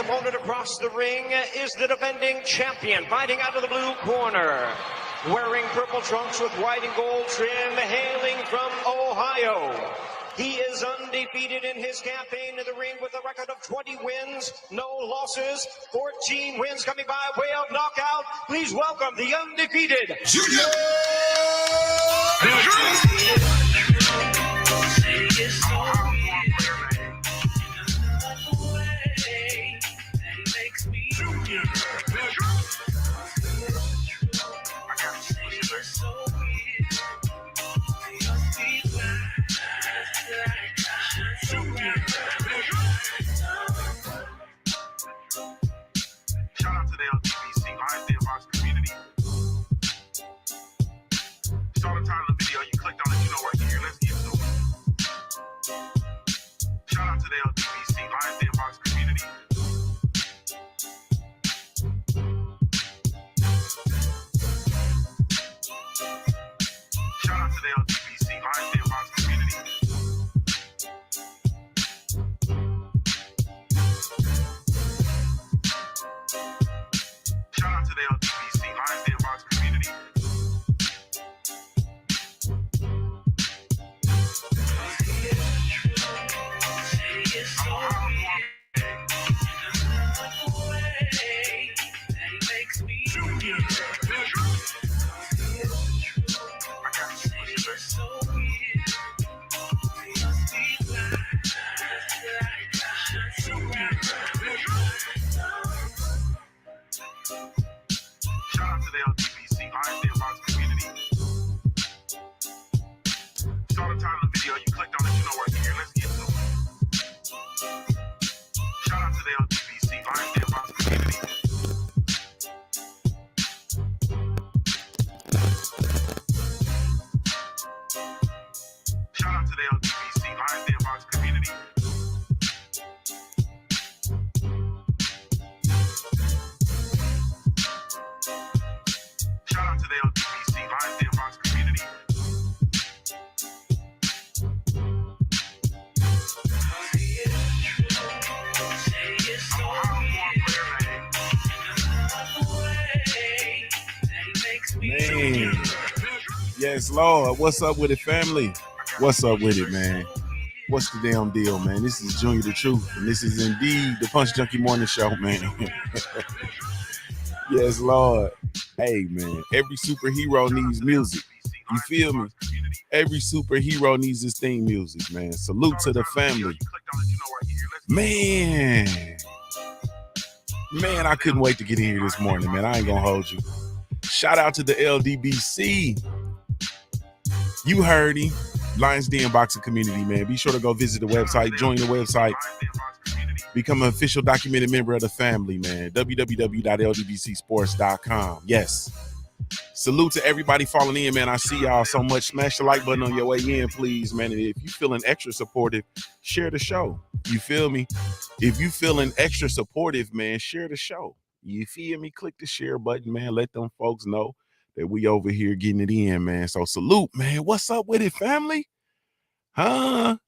opponent across the ring is the defending champion, fighting out of the blue corner. Wearing purple trunks with white and gold trim, hailing from Ohio. He is undefeated in his campaign in the ring with a record of 20 wins, no losses, 14 wins coming by way of knockout. Please welcome the undefeated Junior! Shout out to the LGBTC community. Saw the title of the video, you clicked on it, you know right here. Let's get to it. Shout out to the LGBTC community. Shout out to the LGBTC community. Shout out to the LGBTC community. Shout out to the LGBTC community. Saw the title of the video, you clicked on it, you know right here. Let's get to it. Shout out to the LGBTC community. Shout out to the LGBTC community. Shout out to the LGBTC community. Man, yes, Lord. What's up with it, family? What's up with it, man? What's the damn deal, man? This is Junior the Truth, and this is indeed the Punch Junkie Morning Show, man. Yes, Lord. Hey, man, every superhero needs music. You feel me? Every superhero needs his theme music, man. Salute to the family. Man, I couldn't wait to get in here this morning, man. I ain't gonna hold you. Shout out to the LDBC. You heard him. Lions Den Boxing Community, man. Be sure to go visit the website, join the website, become an official documented member of the family, man. www.ldbcsports.com. Yes. Salute to everybody falling in, man. I see y'all so much. Smash the like button on your way in, please, man. And if you feeling extra supportive, share the show. You feel me? If you feeling extra supportive, man, share the show. You feel me? Click the share button, man. Let them folks know that we over here getting it in, man. So salute, man. What's up with it, family? Huh?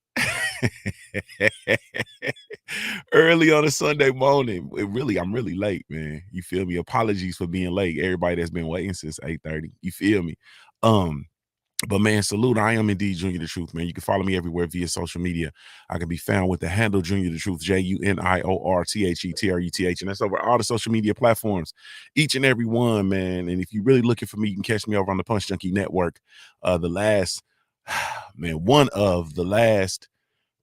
Early on a Sunday morning. I'm really late, man. You feel me? Apologies for being late. Everybody that's been waiting since 8:30. You feel me? But man, salute. I am indeed Junior the Truth, man. You can follow me everywhere via social media. I can be found with the handle Junior the Truth, JUNIORTHETRUTH. And that's over all the social media platforms, each and every one, man. And if you're really looking for me, you can catch me over on the Punch Junkie Network. One of the last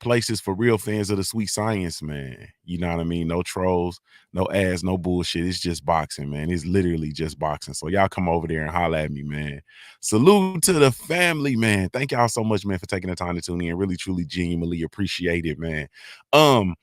places for real fans of the sweet science, man. You know what I mean? No trolls, no ads, no bullshit. It's just boxing, man. It's literally just boxing. So y'all come over there and holler at me, man. Salute to the family, man. Thank y'all so much, man, for taking the time to tune in. Really, truly, genuinely appreciate it, man. Man,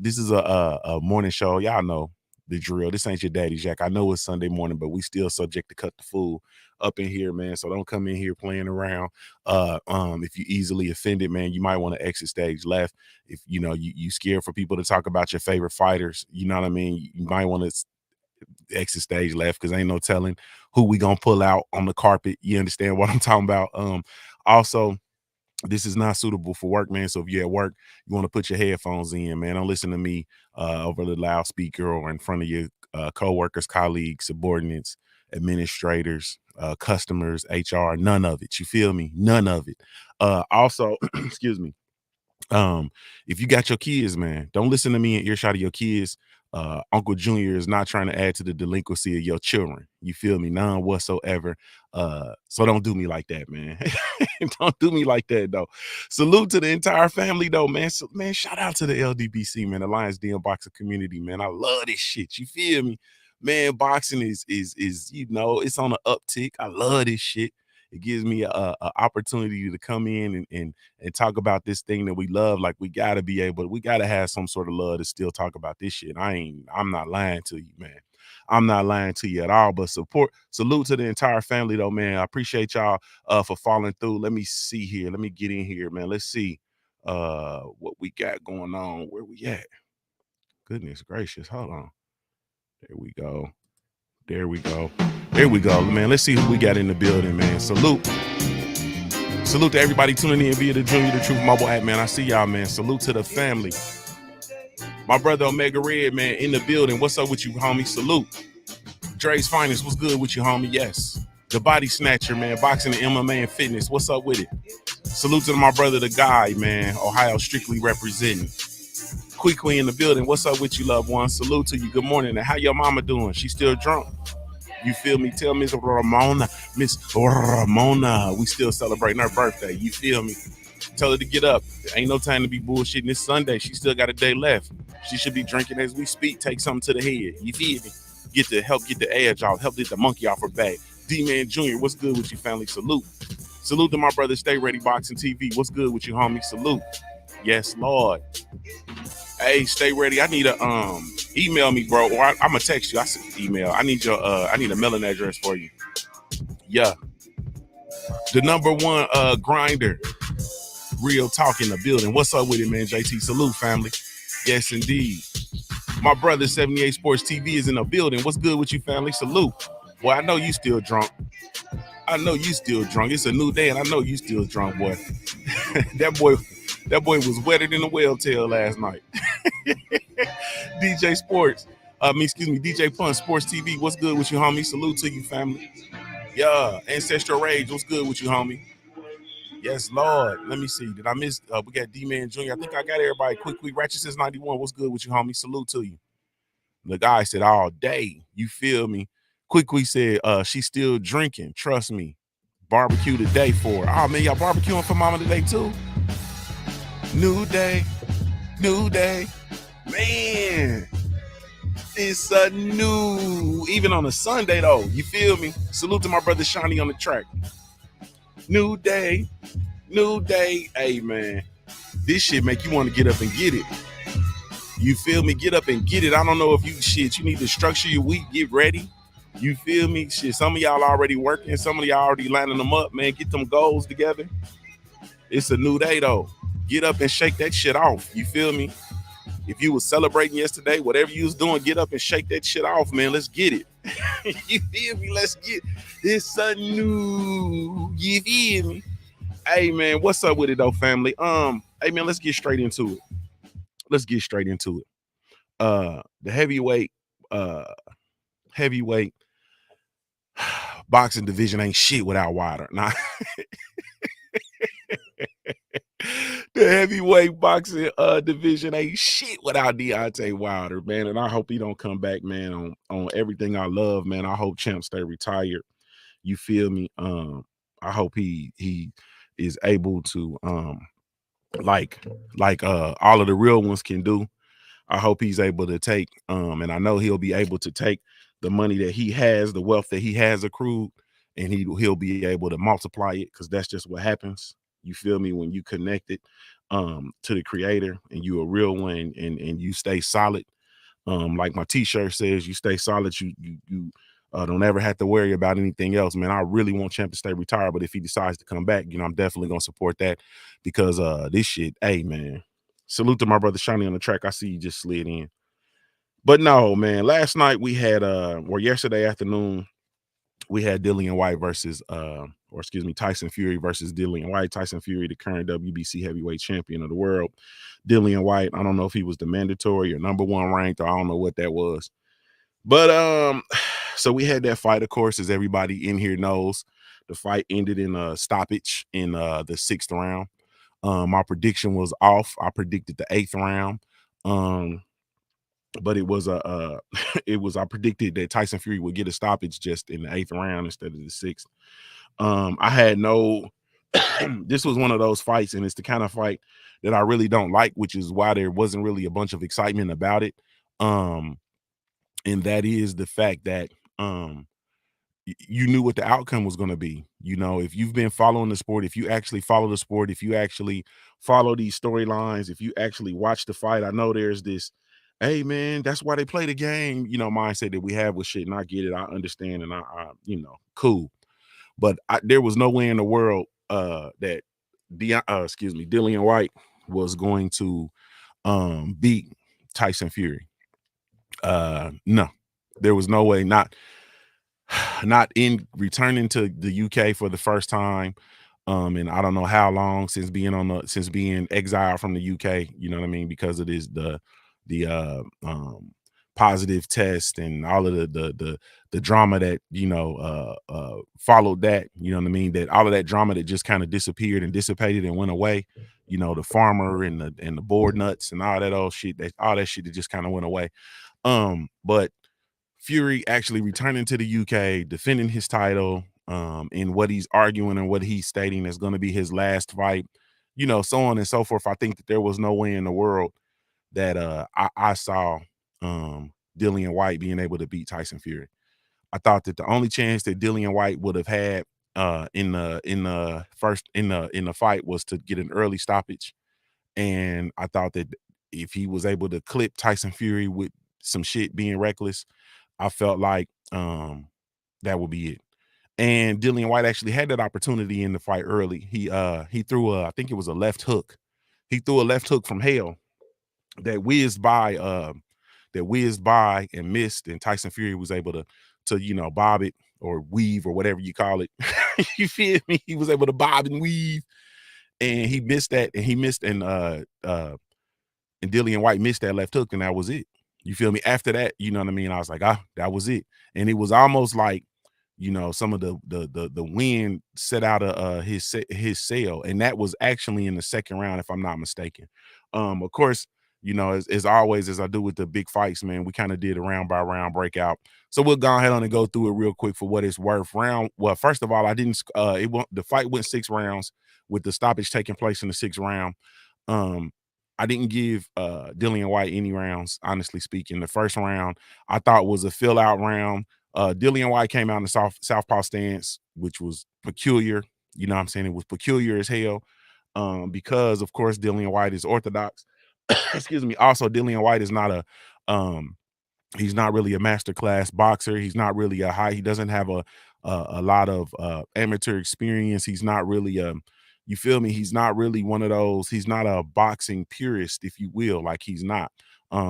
this is a morning show. Y'all know the drill. This ain't your daddy Jack. I know it's Sunday morning, but we still subject to cut the fool up in here, man. So don't come in here playing around. If you easily offended, man, you might want to exit stage left. If you scared for people to talk about your favorite fighters, you know what I mean, you might want to exit stage left, because ain't no telling who we gonna pull out on the carpet. You understand what I'm talking about? Also, This is not suitable for work, man. So if you're at work, you want to put your headphones in, man. Don't listen to me over the loudspeaker or in front of your co-workers, colleagues, subordinates, administrators, customers, HR, none of it. You feel me? None of it. Also, excuse me. If you got your kids, man, don't listen to me in earshot of your kids. Uncle Junior is not trying to add to the delinquency of your children. You feel me? None whatsoever. So don't do me like that, man. Don't do me like that, though. Salute to the entire family, though, man. So, man, shout out to the LDBC, man, Alliance DM Boxing community, man. I love this shit. You feel me? Man, boxing is it's on an uptick. I love this shit. It gives me a opportunity to come in and talk about this thing that we love. Like we gotta have some sort of love to still talk about this shit. I'm not lying to you, man. I'm not lying to you at all. But salute to the entire family, though, man. I appreciate y'all for following through. Let me see here. Let me get in here, man. Let's see what we got going on. Where we at? Goodness gracious. Hold on. There we go. There we go. There we go, man. Let's see who we got in the building, man. Salute. Salute to everybody tuning in via the Junior the Truth mobile app, man. I see y'all, man. Salute to the family. My brother Omega Red, man, in the building. What's up with you, homie? Salute. Dre's Finest, what's good with you, homie? Yes. The Body Snatcher, man. Boxing and MMA and fitness. What's up with it? Salute to my brother, the guy, man. Ohio strictly representing. Quee in the building. What's up with you, loved one? Salute to you. Good morning. And how your mama doing? She still drunk? You feel me? Tell Miss Ramona, we still celebrating her birthday. You feel me? Tell her to get up. There ain't no time to be bullshitting. This Sunday, she still got a day left. She should be drinking as we speak. Take something to the head. You feel me? Get the edge off. Help get the monkey off her back. D-Man Jr., what's good with you, family? Salute. Salute to my brother, Stay Ready Boxing TV. What's good with you, homie? Salute. Yes, Lord. Hey, Stay Ready. I need a email me, bro, or I'm gonna text you. I said email. I need a mailing address for you. Yeah. The number one grinder. Real talk in the building. What's up with it, man? JT. Salute, family. Yes, indeed. My brother 78 Sports TV is in the building. What's good with you, family? Salute. Well, I know you still drunk. I know you still drunk. It's a new day, and I know you still drunk, boy. That boy was wetter than a whale tail last night. DJ Sports. DJ Pun Sports TV. What's good with you, homie? Salute to you, family. Yeah. Ancestral Rage. What's good with you, homie? Yes, Lord. Let me see. Did I miss? We got D-Man Jr. I think I got everybody. Quickly. Ratchet since 91. What's good with you, homie? Salute to you. The guy said all day. You feel me? Quickly said she's still drinking. Trust me. Barbecue today for her. Oh, man, y'all barbecuing for mama today, too? New day. New day. Man. It's a new, even on a Sunday, though. You feel me? Salute to my brother Shawnee on the track. New day. New day. Hey, man. This shit make you want to get up and get it. You feel me? Get up and get it. I don't know if you need to structure your week. Get ready. You feel me? Shit, some of y'all already working. Some of y'all already lining them up, man. Get them goals together. It's a new day, though. Get up and shake that shit off. You feel me? If you was celebrating yesterday, whatever you was doing, get up and shake that shit off, man. Let's get it. You feel me? Let's get it's a new. You feel me? Hey, man, what's up with it, though, family? Hey, man, let's get straight into it. Let's get straight into it. The heavyweight boxing division ain't shit without Wilder. Nah. The heavyweight boxing division ain't shit without Deontay Wilder, man. And I hope he don't come back, man, on everything I love, man. I hope Champ stay retired. You feel me? I hope he is able to like all of the real ones can do. I hope he's able to take and I know he'll be able to take the money that he has, the wealth that he has accrued, and he'll be able to multiply it, because that's just what happens. You feel me? When you connect it to the creator and you a real one and you stay solid. Like my t-shirt says, you stay solid, you don't ever have to worry about anything else, man. I really want Champ to stay retired, but if he decides to come back, I'm definitely gonna support that, because this shit, hey, man. Salute to my brother Shawnee on the track. I see you just slid in. But no, man, yesterday afternoon, we had Dillian Whyte versus Tyson Fury versus Dillian Whyte. Tyson Fury, the current WBC heavyweight champion of the world. Dillian Whyte, I don't know if he was the mandatory or number one ranked, or I don't know what that was. But so we had that fight, of course, as everybody in here knows. The fight ended in a stoppage in the 6th round. My prediction was off. I predicted the 8th round. But it was I predicted that Tyson Fury would get a stoppage just in the 8th round instead of the 6th. I had no this was one of those fights, and it's the kind of fight that I really don't like, which is why there wasn't really a bunch of excitement about it. And that is the fact that you knew what the outcome was going to be. You know, if you've been following the sport, if you actually follow the sport, if you actually follow these storylines, if you actually watch the fight, I know there's this, hey man, that's why they play the game, you know, mindset that we have with shit. And I get it, I understand, and I cool. But there was no way in the world that Dillian Whyte was going to beat Tyson Fury. No, there was no way. Not in returning to the UK for the first time. And I don't know how long since being exiled from the UK, you know what I mean, because it is the positive test and all of the drama that followed that, you know what I mean, that all of that drama that just kind of disappeared and dissipated and went away, you know, the farmer and the board nuts and all that old shit, all that shit that just kind of went away. But Fury actually returning to the UK, defending his title, in what he's arguing and what he's stating is going to be his last fight, you know, so on and so forth. I think that there was no way in the world that I saw Dillian Whyte being able to beat Tyson Fury. I thought that the only chance that Dillian Whyte would have had in the fight was to get an early stoppage. And I thought that if he was able to clip Tyson Fury with some shit being reckless, I felt like that would be it. And Dillian Whyte actually had that opportunity in the fight early. He threw I think it was a left hook. He threw a left hook from hell that whizzed by and missed, and Tyson Fury was able to bob it or weave or whatever you call it. You feel me? He was able to bob and weave, and he missed that, and Dillian Whyte missed that left hook, and that was it. You feel me? After that, you know what I mean? I was like, that was it. And it was almost like, you know, some of the wind set out of his sail, and that was actually in the 2nd round, if I'm not mistaken. Of course, you know, as always, as I do with the big fights, man, we kind of did a round by round breakout. So we'll go ahead on and go through it real quick for what it's worth. Well, first of all, the fight went 6 rounds with the stoppage taking place in the 6th round. I didn't give Dillian Whyte any rounds, honestly speaking. The first round I thought was a fill out round. Dillian Whyte came out in the southpaw stance, which was peculiar. You know what I'm saying? It was peculiar as hell. Because of course Dillian Whyte is orthodox. Excuse me. Also, Dillian Whyte is not he's not really a masterclass boxer. He's not really he doesn't have a lot of amateur experience. He's not really you feel me? He's not really one of those. He's not a boxing purist, if you will. Like, he's not.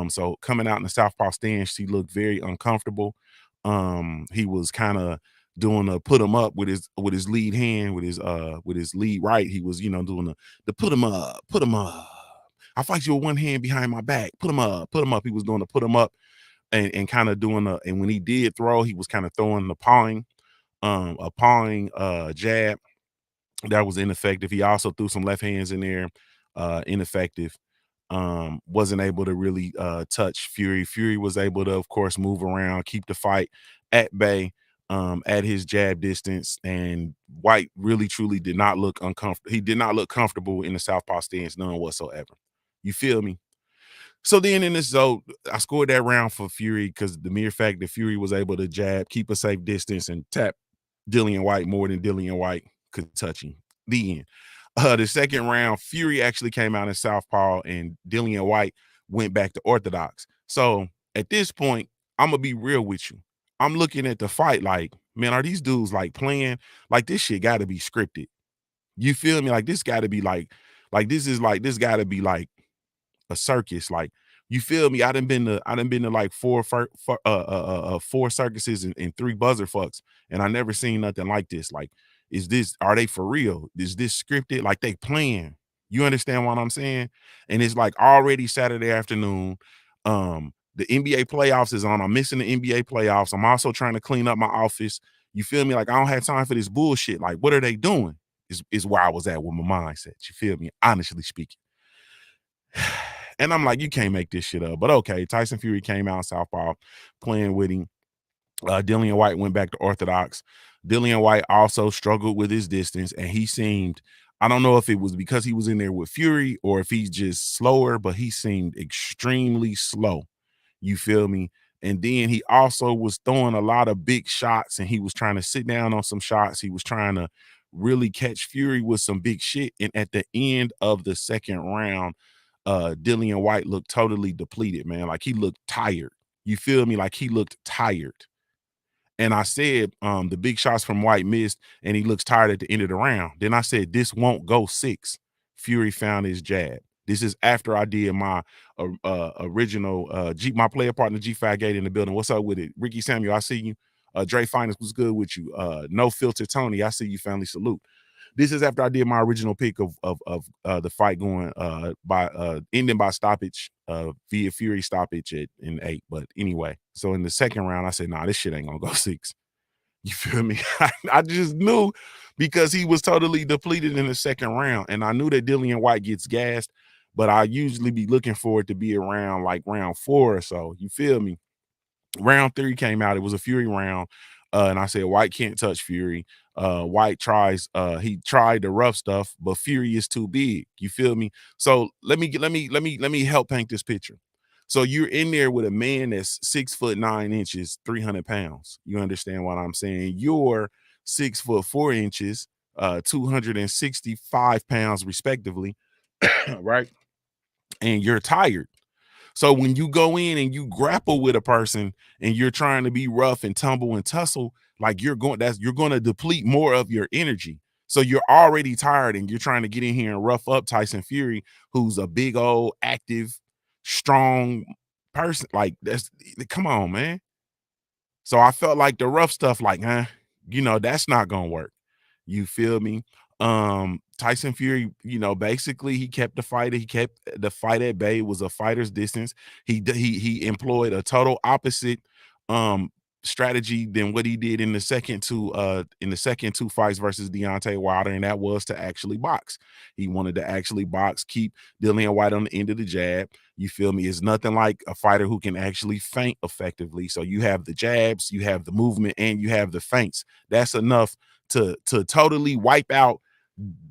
So coming out in the southpaw stance, he looked very uncomfortable. He was kind of doing a put him up with his lead hand, with his lead right. He was, doing the put him up. I fight you with one hand behind my back. Put him up. He was doing the put him up and kind of doing and when he did throw, he was kind of throwing the pawing jab. That was ineffective. He also threw some left hands in there, ineffective. Wasn't able to really touch Fury. Fury was able to, of course, move around, keep the fight at bay, at his jab distance. And Whyte really, truly did not look uncomfortable. He did not look comfortable in the southpaw stance, none whatsoever. You feel me? So then I scored that round for Fury because the mere fact that Fury was able to jab, keep a safe distance, and tap Dillian Whyte more than Dillian Whyte could touch him. The end. The second round, Fury actually came out in southpaw, and Dillian Whyte went back to orthodox. So at this point, I'm gonna be real with you. I'm looking at the fight like, man, are these dudes like playing? Like, this shit got to be scripted. You feel me? Like, this got to be this got to be like a circus. Like, you feel me? I done been to like four circuses and 3 buzzer fucks, and I never seen nothing like this. Like, Are they for real? Is this scripted? Like they playing? You understand what I'm saying? And it's like already Saturday afternoon. The NBA playoffs is on. I'm missing the NBA playoffs. I'm also trying to clean up my office. You feel me? Like I don't have time for this bullshit. Like, what are they doing? Is where I was at with my mindset. You feel me? Honestly speaking. And I'm like, you can't make this shit up. But okay, Tyson Fury came out Southpaw playing with him. Dillian Whyte went back to Orthodox. Dillian Whyte also struggled with his distance, and he seemed, I don't know if it was because he was in there with Fury or if he's just slower, but he seemed extremely slow. You feel me? And then he also was throwing a lot of big shots, and he was trying to sit down on some shots. He was trying to really catch Fury with some big shit. And at the end of the second round, Dillian Whyte looked totally depleted, man. Like he looked tired. You feel me? Like he looked tired. And I said, the big shots from Whyte missed, and he looks tired at the end of the round. Then I said, this won't go 6. Fury found his jab. This is after I did my original my player partner G5 Gate in the building. What's up with it? Ricky Samuel, I see you. Dre Finest was good with you. No Filter Tony, I see you. Family salute. This is after I did my original pick of the fight going ending by stoppage via Fury stoppage in 8. But anyway, so in the second round, I said, nah, this shit ain't gonna go 6. You feel me? I just knew because he was totally depleted in the second round. And I knew that Dillian Whyte gets gassed, but I usually be looking for it to be around like round 4 or so. You feel me? Round 3 came out. It was a Fury round. And I said, Whyte can't touch Fury. Whyte he tried the rough stuff, but Fury is too big. You feel me? So let me help paint this picture. So you're in there with a man that's 6'9", 300 pounds. You understand what I'm saying? You're 6'4", 265 pounds respectively, right? And you're tired. So when you go in and you grapple with a person and you're trying to be rough and tumble and tussle, like you're going to deplete more of your energy. So you're already tired and you're trying to get in here and rough up Tyson Fury, who's a big old active, strong person. Like come on, man. So I felt like the rough stuff, like, that's not gonna work. You feel me? Tyson Fury, basically he kept the fight. He kept the fight at bay. It was a fighter's distance. He employed a total opposite strategy than what he did in the second two fights versus Deontay Wilder, and that was to actually box. He wanted to actually box, keep Dillian Whyte on the end of the jab. You feel me? It's nothing like a fighter who can actually feint effectively. So you have the jabs, you have the movement, and you have the feints. That's enough to totally wipe out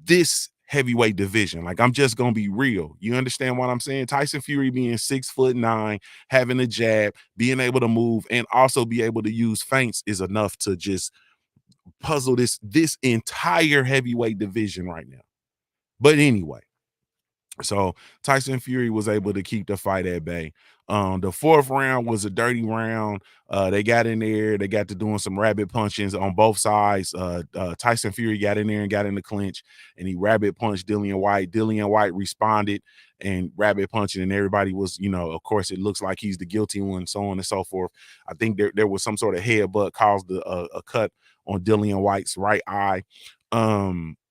this heavyweight division. Like, I'm just gonna be real. You understand what I'm saying? Tyson Fury being 6'9", having a jab, being able to move, and also be able to use feints is enough to just puzzle this entire heavyweight division right now. But anyway, so Tyson Fury was able to keep the fight at bay. The fourth round was a dirty round. They got in there. They got to doing some rabbit punches on both sides. Tyson Fury got in there and got in the clinch, and he rabbit punched Dillian Whyte. Dillian Whyte responded and rabbit punching, and everybody was, of course, it looks like he's the guilty one, so on and so forth. I think there was some sort of headbutt caused a cut on Dillian Whyte's right eye.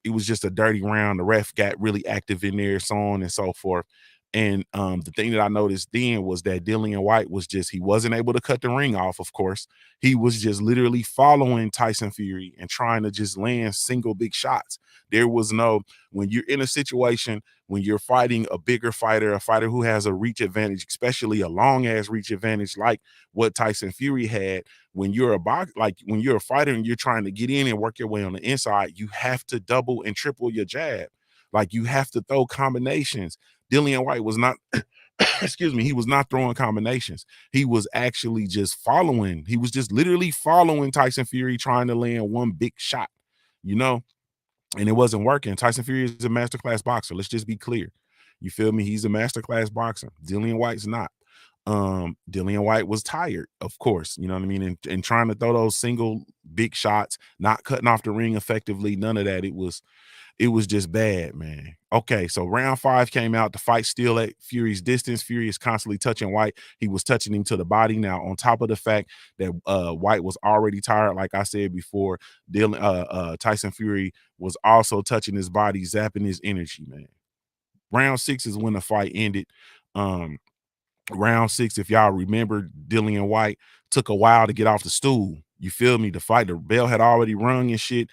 It was just a dirty round. The ref got really active in there, so on and so forth. And the thing that I noticed then was that Dillian Whyte he wasn't able to cut the ring off, of course. He was just literally following Tyson Fury and trying to just land single big shots. There was when you're in a situation, when you're fighting a bigger fighter, a fighter who has a reach advantage, especially a long ass reach advantage like what Tyson Fury had, when you're a fighter and you're trying to get in and work your way on the inside, you have to double and triple your jab. Like, you have to throw combinations. Dillian Whyte was not, excuse me, he was not throwing combinations. He was actually just following. He was just literally following Tyson Fury, trying to land one big shot, and it wasn't working. Tyson Fury is a masterclass boxer. Let's just be clear. You feel me? He's a masterclass boxer. Dillian Whyte's not. Dillian Whyte was tired, of course, you know what I mean? And trying to throw those single big shots, not cutting off the ring effectively, none of that. It was just bad, man. Okay, so round 5 came out. The fight still at Fury's distance. Fury is constantly touching Whyte. He was touching him to the body. Now, on top of the fact that Whyte was already tired, like I said before, Tyson Fury was also touching his body, zapping his energy, man. Round 6 is when the fight ended. Round 6, if y'all remember, Dillian Whyte took a while to get off the stool. You feel me? The fight, the bell had already rung and shit.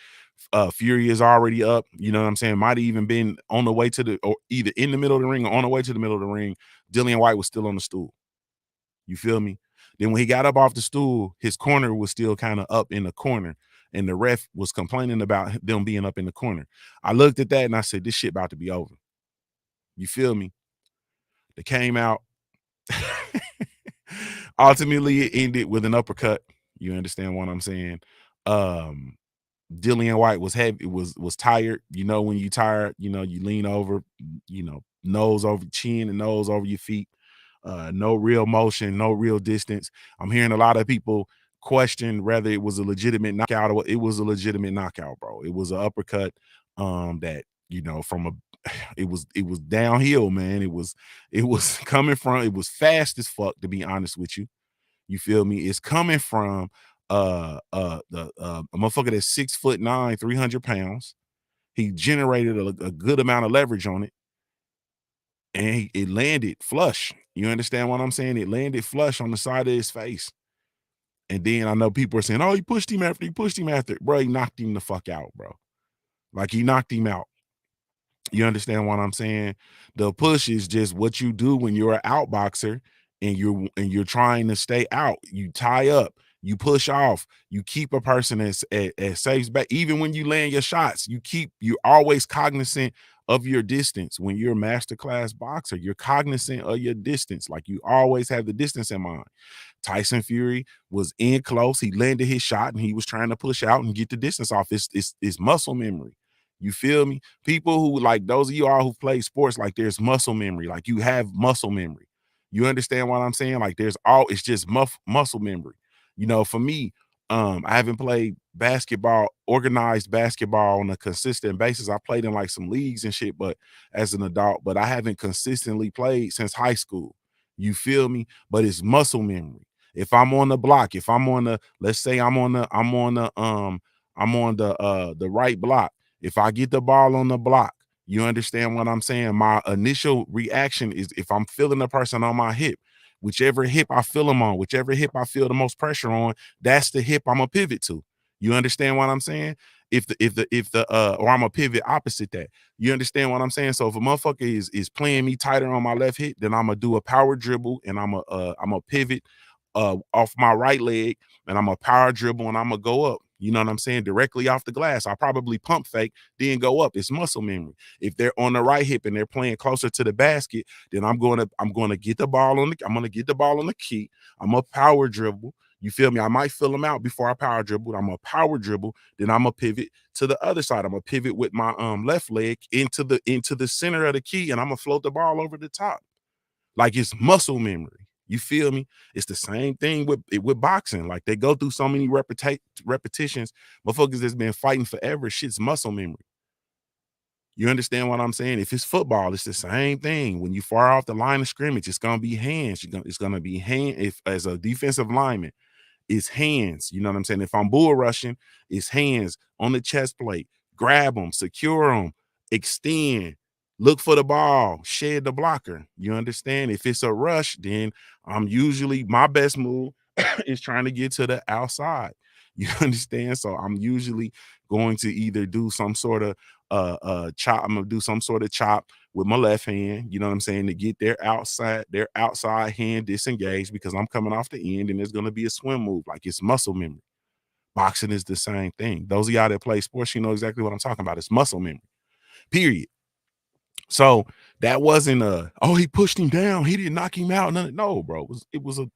Fury is already up. You know what I'm saying? Might have even been on the way to the, or either in the middle of the ring or on the way to the middle of the ring. Dillian Whyte was still on the stool. You feel me? Then when he got up off the stool, his corner was still kind of up in the corner, and the ref was complaining about them being up in the corner. I looked at that and I said, this shit about to be over. You feel me? They came out. Ultimately, it ended with an uppercut. You understand what I'm saying? Dillian Whyte was heavy, was tired. You know, when you tired, you know, you lean over, you know, nose over chin and nose over your feet. No real motion, no real distance. I'm hearing a lot of people question whether it was a legitimate knockout or what. It was a legitimate knockout, bro. It was an uppercut that, you know, from a it was downhill, man. It was coming from, it was fast as fuck, to be honest with you. You feel me? It's coming from a motherfucker that's 6'9", 300 pounds. He generated a good amount of leverage on it, and it landed flush. You understand what I'm saying? It landed flush on the side of his face. And then I know people are saying, oh, he pushed him after. Bro, he knocked him the fuck out, bro. Like, he knocked him out. You understand what I'm saying? The push is just what you do when you're an outboxer and you're trying to stay out. You tie up, you push off, you keep a person as safe back. Even when you land your shots, you're always cognizant of your distance. When you're a masterclass boxer, you're cognizant of your distance. Like, you always have the distance in mind. Tyson Fury was in close. He landed his shot and he was trying to push out and get the distance off. It's muscle memory. You feel me? People who, like, those of you all who play sports, like, there's muscle memory. Like, you have muscle memory. You understand what I'm saying? Like, it's just muscle memory. You know, for me, I haven't played basketball, organized basketball on a consistent basis. I played in like some leagues and shit, but as an adult, but I haven't consistently played since high school. You feel me? But it's muscle memory. If I'm on the block, if I'm on the, let's say I'm on the right block. If I get the ball on the block, you understand what I'm saying? My initial reaction is, if I'm feeling the person on my hip, whichever hip I feel them on, whichever hip I feel the most pressure on, that's the hip I'm a pivot to. You understand what I'm saying? Or I'm a pivot opposite that. You understand what I'm saying? So if a motherfucker is playing me tighter on my left hip, then I'm gonna do a power dribble and I'm a pivot off my right leg, and I'm a power dribble and I'm gonna go up. You know what I'm saying? Directly off the glass. I probably pump fake, then go up. It's muscle memory. If they're on the right hip and they're playing closer to the basket, then I'm gonna get the ball on the key. I'm a power dribble. You feel me? I might fill them out before I power dribble. I'm a power dribble. Then I'm a pivot to the other side. I'm a pivot with my left leg into the center of the key, and I'm gonna float the ball over the top. Like, it's muscle memory. You feel me? It's the same thing with boxing. Like, they go through so many repetitions. Motherfuckers that's been fighting forever, shit's muscle memory. You understand what I'm saying? If it's football, it's the same thing. When you far off the line of scrimmage, it's gonna be hands. It's gonna be hand. If as a defensive lineman, it's hands. You know what I'm saying? If I'm bull rushing, it's hands on the chest plate. Grab them, secure them, extend, look for the ball, shed the blocker. You understand? If it's a rush, then I'm usually, my best move is trying to get to the outside. You understand? So I'm usually going to either do some sort of chop. I'm gonna do some sort of chop with my left hand, you know what I'm saying, to get their outside hand disengaged, because I'm coming off the end and there's gonna be a swim move. Like, it's muscle memory. Boxing is the same thing. Those of y'all that play sports, you know exactly what I'm talking about. It's muscle memory. Period. So that wasn't he pushed him down, he didn't knock him out. No, bro. It was a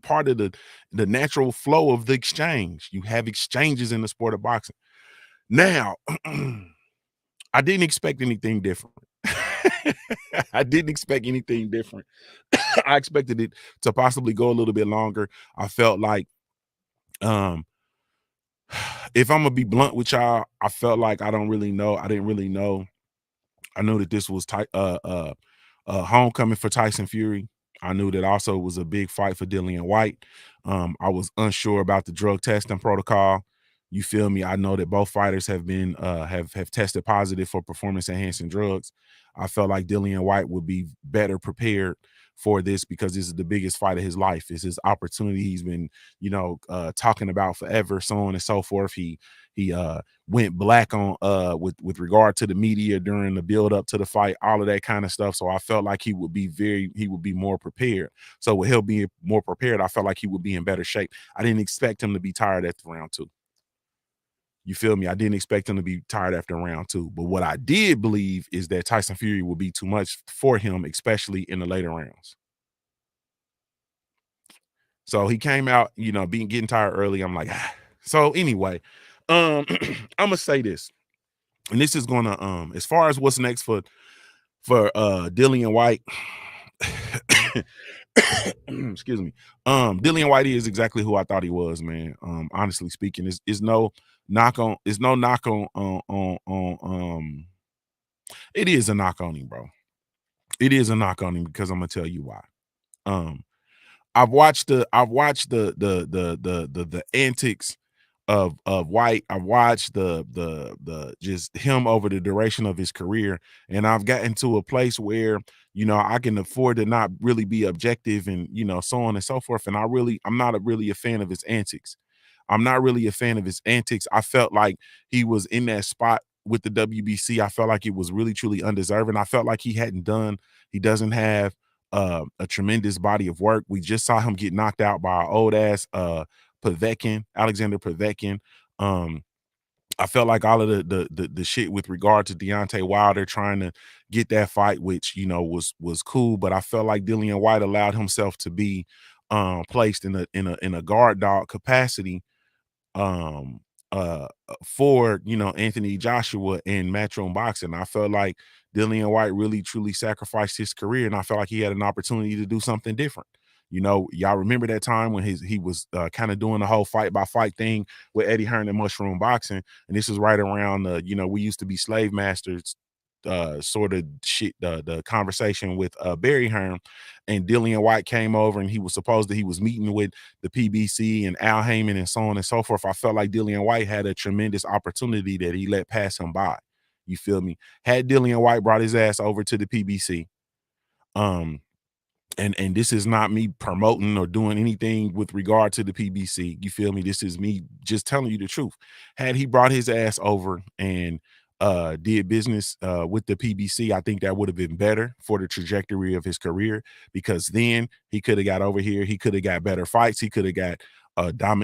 part of the natural flow of the exchange. You have exchanges in the sport of boxing. Now, I didn't expect anything different. I didn't expect anything different. I expected it to possibly go a little bit longer. I felt like, if I'm gonna be blunt with y'all, I felt like I didn't really know I knew that this was homecoming for Tyson Fury. I knew that also was a big fight for Dillian Whyte. I was unsure about the drug testing protocol. You feel me? I know that both fighters have been have tested positive for performance enhancing drugs. I felt like Dillian Whyte would be better prepared for this because this is the biggest fight of his life. It's his opportunity. He's been, talking about forever, so on and so forth. He went black on with regard to the media during the build up to the fight, all of that kind of stuff. So I felt like he would be more prepared. So with him being more prepared, I felt like he would be in better shape. I didn't expect him to be tired after round 2. You feel me? I didn't expect him to be tired after round 2. But what I did believe is that Tyson Fury would be too much for him, especially in the later rounds. So he came out, getting tired early. I'm like, ah. So anyway, I'm gonna say this, and this is gonna as far as what's next for Dillian Whyte. Excuse me. Dillian Whyte is exactly who I thought he was, man. Honestly speaking, it's no knock on it is a knock on him, bro. It is a knock on him because I'm gonna tell you why. I've watched the antics of Whyte. I've watched the just him over the duration of his career, and I've gotten to a place where I can afford to not really be objective and so on and so forth. And I'm not really a fan of his antics. I'm not really a fan of his antics. I felt like he was in that spot with the WBC. I felt like it was really truly undeserving. I felt like he doesn't have a tremendous body of work. We just saw him get knocked out by our old ass Alexander Povetkin. I felt like all of the shit with regard to Deontay Wilder trying to get that fight, which was cool, but I felt like Dillian Whyte allowed himself to be placed in a guard dog capacity um for Anthony Joshua in matchroom boxing. I felt like Dillian Whyte really truly sacrificed his career, and I felt like he had an opportunity to do something different. Y'all remember that time when he was kind of doing the whole fight by fight thing with Eddie Hearn and Mushroom Boxing, and this was right around we used to be slave masters sort of shit, the conversation with Barry Hearn, and Dillian Whyte came over, and he was meeting with the PBC and Al Heyman and so on and so forth. I felt like Dillian Whyte had a tremendous opportunity that he let pass him by. You feel me? Had Dillian Whyte brought his ass over to the PBC, and this is not me promoting or doing anything with regard to the PBC. You feel me? This is me just telling you the truth. Had he brought his ass over and did business with the PBC, I think that would have been better for the trajectory of his career, because then he could have got over here, he could have got better fights, he could have got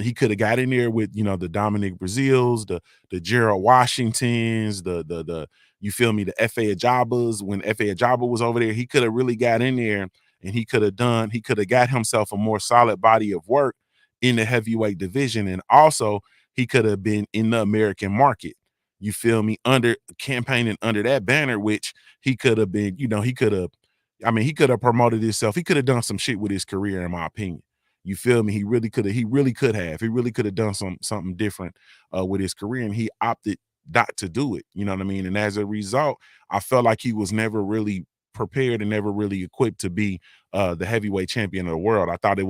he could have got in there with the Dominic Brazils, the Gerald Washingtons, the you feel me, the F.A. Ajabas. When F.A. Ajaba was over there, he could have really got in there, and he could have got himself a more solid body of work in the heavyweight division, and also he could have been in the American market. You feel me? Under campaigning under that banner, which he could have been, he could have promoted himself. He could have done some shit with his career, in my opinion. You feel me? He really could have done something different with his career, and he opted not to do it. You know what I mean? And as a result, I felt like he was never really prepared and never really equipped to be the heavyweight champion of the world. I thought it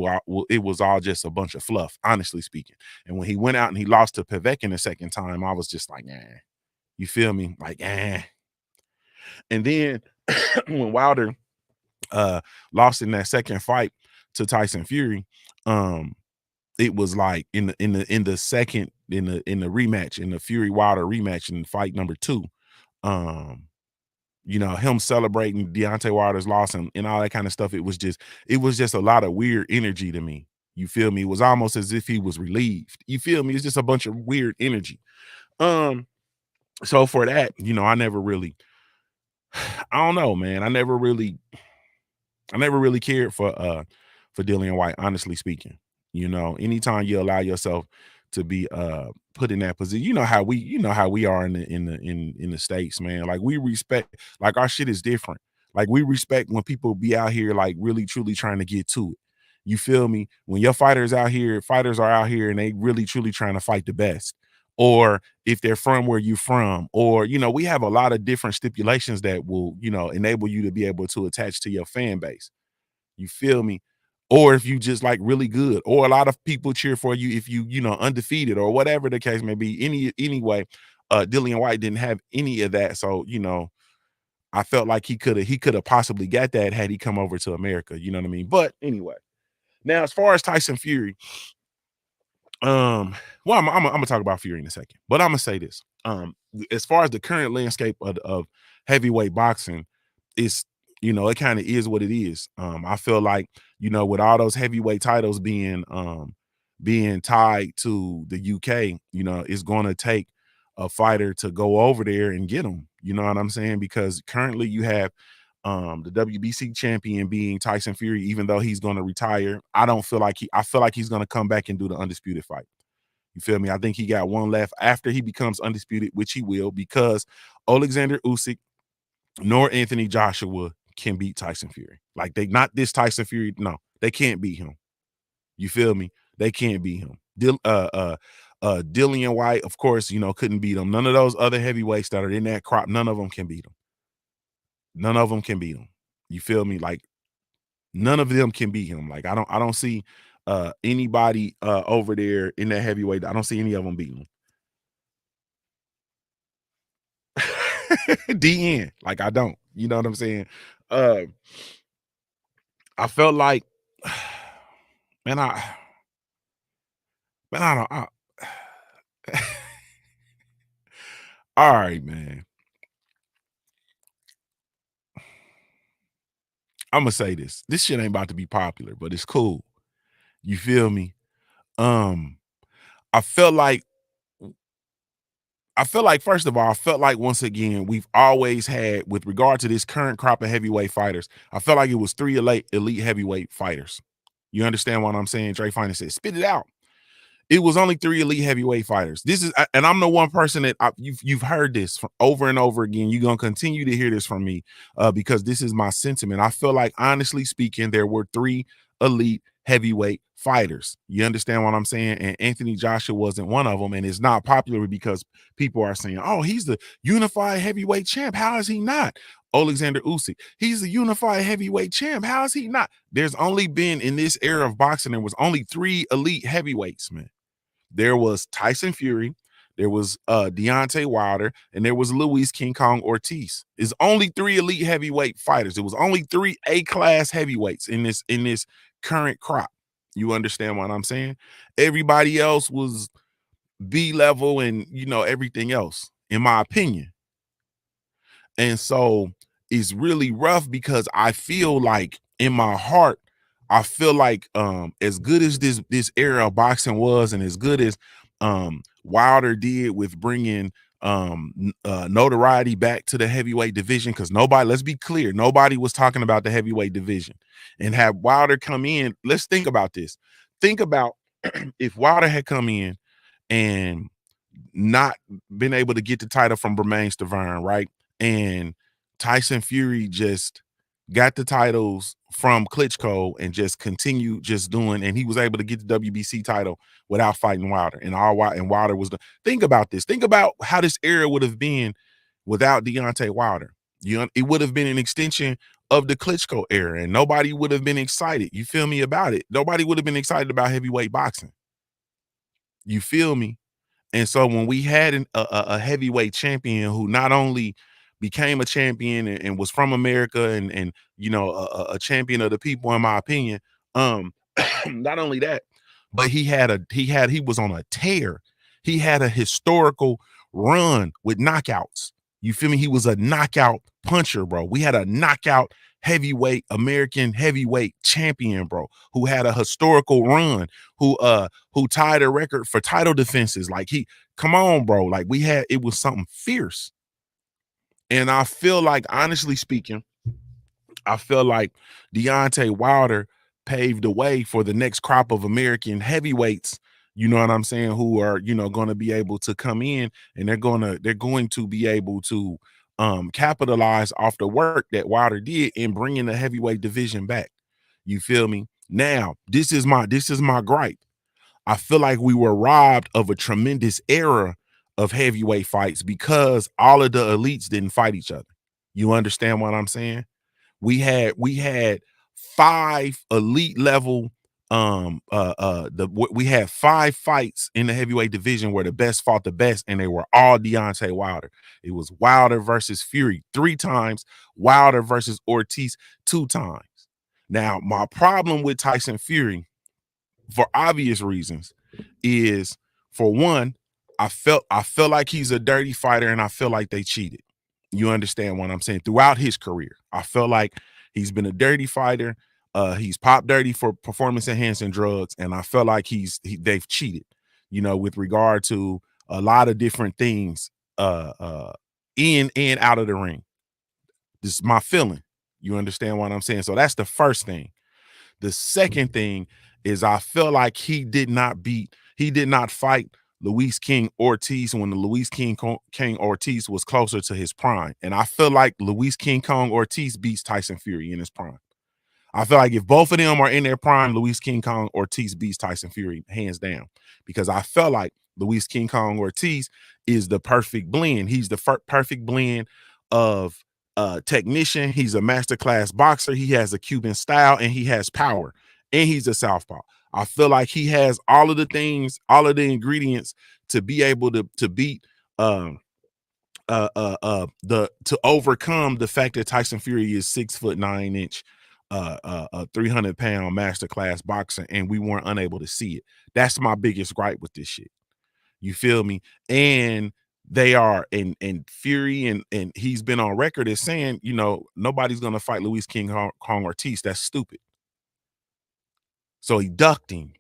was all just a bunch of fluff, honestly speaking. And when he went out and he lost to Povetkin the second time, I was just like, nah. You feel me? Like, eh. And then when Wilder lost in that second fight to Tyson Fury, it was like in the rematch, in the Fury Wilder rematch, in fight number 2, him celebrating Deontay Wilder's loss and all that kind of stuff. It was just a lot of weird energy to me. You feel me? It was almost as if he was relieved. You feel me? It's just a bunch of weird energy. So for that, I never really, I don't know, man. I never really cared for Dillian Whyte, honestly speaking. Anytime you allow yourself to be put in that position, you know how we are in the States, man. Like, we respect, like, our shit is different. Like, we respect when people be out here like really truly trying to get to it. You feel me? When your fighters are out here and they really truly trying to fight the best. or if they're from where you're from, or we have a lot of different stipulations that will enable you to be able to attach to your fan base. You feel me? Or if you just like really good, or a lot of people cheer for you if you undefeated, or whatever the case may be. Anyway, Dillian Whyte didn't have any of that, so I felt like he could have possibly got that had he come over to America. You know what I mean? But anyway, now as far as Tyson Fury, well, I'm gonna talk about Fury in a second, but I'm gonna say this. As far as the current landscape of heavyweight boxing, it's it kind of is what it is. I feel like with all those heavyweight titles being tied to the UK, it's going to take a fighter to go over there and get them. You know what I'm saying? Because currently you have the WBC champion being Tyson Fury. Even though he's going to retire, I feel like he's going to come back and do the undisputed fight. You feel me? I think he got one left after he becomes undisputed, which he will, because Alexander Usyk nor Anthony Joshua can beat Tyson Fury. Like, they not this Tyson Fury. No, they can't beat him. You feel me? They can't beat him. Dillian Whyte, of course, couldn't beat him. None of those other heavyweights that are in that crop, none of them can beat him. None of them can beat him. You feel me? Like, none of them can beat him. Like, I don't see anybody over there in that heavyweight. I don't see any of them beating him. DN. Like, I don't. You know what I'm saying? I felt like, man, I don't. All right, man. I'm gonna say this. This shit ain't about to be popular, but it's cool. You feel me? I felt like first of all, I felt like once again, we've always had, with regard to this current crop of heavyweight fighters, I felt like it was 3 elite heavyweight fighters. You understand what I'm saying? Dre Finance said, spit it out. It was only 3 elite heavyweight fighters. This is, and I'm the one person that you've heard this from over and over again. You're gonna continue to hear this from me because this is my sentiment. I feel like, honestly speaking, there were 3 elite heavyweight fighters. You understand what I'm saying? And Anthony Joshua wasn't one of them, and it's not popular because people are saying, "Oh, he's the unified heavyweight champ. How is he not?" Alexander Usyk, he's the unified heavyweight champ. How is he not? There's only been, in this era of boxing, there was only 3 elite heavyweights, man. There was Tyson Fury, there was Deontay Wilder, and there was Luis King Kong Ortiz. It's only 3 elite heavyweight fighters. It was only 3 A-class heavyweights in this current crop. You understand what I'm saying? Everybody else was B level and everything else, in my opinion. And so it's really rough because I feel like, in my heart, I feel like as good as this era of boxing was, and as good as Wilder did with bringing notoriety back to the heavyweight division, because nobody, let's be clear, nobody was talking about the heavyweight division, and have Wilder come in. Let's think about this. Think about if Wilder had come in and not been able to get the title from Bermane Stiverne, right? And Tyson Fury just got the titles from Klitschko and just continued just doing, and he was able to get the WBC title without fighting Wilder. And Wilder was the, think about this. Think about how this era would have been without Deontay Wilder. It would have been an extension of the Klitschko era, and nobody would have been excited. You feel me about it? Nobody would have been excited about heavyweight boxing. You feel me? And so when we had a heavyweight champion who not only became a champion and was from America and a champion of the people, in my opinion, not only that, but he was on a tear. He had a historical run with knockouts. You feel me? He was a knockout puncher, bro. We had a knockout American heavyweight champion, bro, who had a historical run, who tied a record for title defenses. Like, come on, bro. Like, it was something fierce. And I feel like, honestly speaking, I feel like Deontay Wilder paved the way for the next crop of American heavyweights, you know what I'm saying, who are, going to be able to come in, and they're going to be able to capitalize off the work that Wilder did in bringing the heavyweight division back. You feel me? Now, this is my gripe. I feel like we were robbed of a tremendous era of heavyweight fights because all of the elites didn't fight each other. You understand what I'm saying? We had 5 elite level we had 5 fights in the heavyweight division where the best fought the best, and they were all Deontay Wilder. It was Wilder versus Fury 3 times, Wilder versus Ortiz 2 times. Now, my problem with Tyson Fury, for obvious reasons, is, for one, I felt like he's a dirty fighter, and I feel like they cheated. You understand what I'm saying? Throughout his career, I felt like he's been a dirty fighter. He's popped dirty for performance enhancing drugs, and I felt like they've cheated, with regard to a lot of different things in and out of the ring. This is my feeling. You understand what I'm saying? So that's the first thing. The second thing is I feel like he did not fight Luis King Ortiz when the Luis King Ortiz was closer to his prime. And I feel like Luis King Kong Ortiz beats Tyson Fury in his prime. I feel like if both of them are in their prime, Luis King Kong Ortiz beats Tyson Fury hands down, because I felt like Luis King Kong Ortiz is the perfect blend. He's the perfect blend of technician. He's a masterclass boxer. He has a Cuban style, and he has power, and he's a southpaw. I feel like he has all of the things, all of the ingredients to be able to beat to overcome the fact that Tyson Fury is 6'9" 300-pound masterclass boxer, and we weren't unable to see it. That's my biggest gripe with this shit. You feel me? And they are, and Fury and he's been on record as saying, nobody's gonna fight Luis King Kong Ortiz. That's stupid. So he ducked him.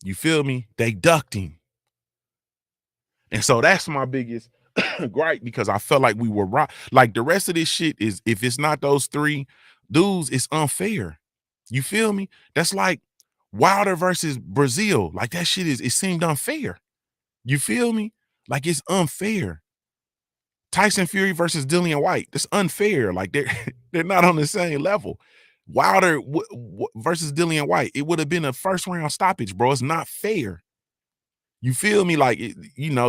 You feel me? They ducked him. And so that's my biggest gripe, because I felt like we were right. Like, the rest of this shit is, if it's not those 3 dudes, it's unfair. You feel me? That's like Wilder versus Brazil. Like, that shit it seemed unfair. You feel me? Like, it's unfair. Tyson Fury versus Dillian Whyte. That's unfair. Like, they're not on the same level. Wilder versus Dillian Whyte. It would have been a first round stoppage, bro. It's not fair. You feel me? Like,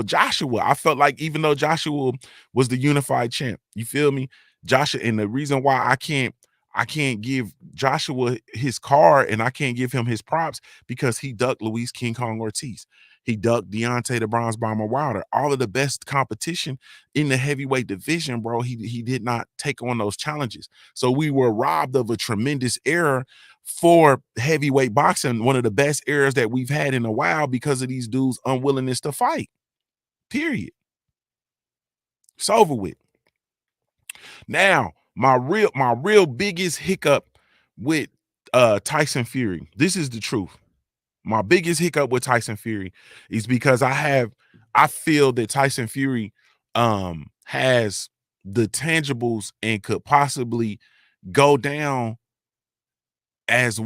Joshua, I felt like, even though Joshua was the unified champ, you feel me? Joshua, and the reason why I can't give Joshua his card and I can't give him his props, because he ducked Luis King Kong Ortiz. He ducked Deontay the Bronze Bomber Wilder. All of the best competition in the heavyweight division, bro. He did not take on those challenges. So we were robbed of a tremendous era for heavyweight boxing, one of the best eras that we've had in a while, because of these dudes' unwillingness to fight. Period. It's over with. Now, my real biggest hiccup with Tyson Fury, this is the truth. My biggest hiccup with Tyson Fury is because I feel that Tyson Fury has the tangibles and could possibly go down as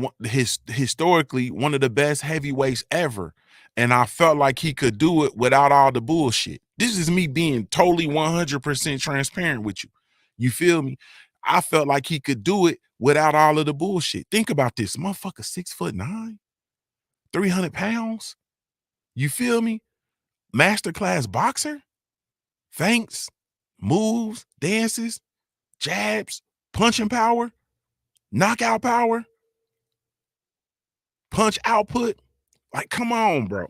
historically one of the best heavyweights ever. And I felt like he could do it without all the bullshit. This is me being totally 100% transparent with you. You feel me? I felt like he could do it without all of the bullshit. Think about this. Motherfucker, 6'9", 300 pounds. You feel me? Masterclass boxer. Feints, moves, dances, jabs, punching power, knockout power, punch output. Like, come on, bro.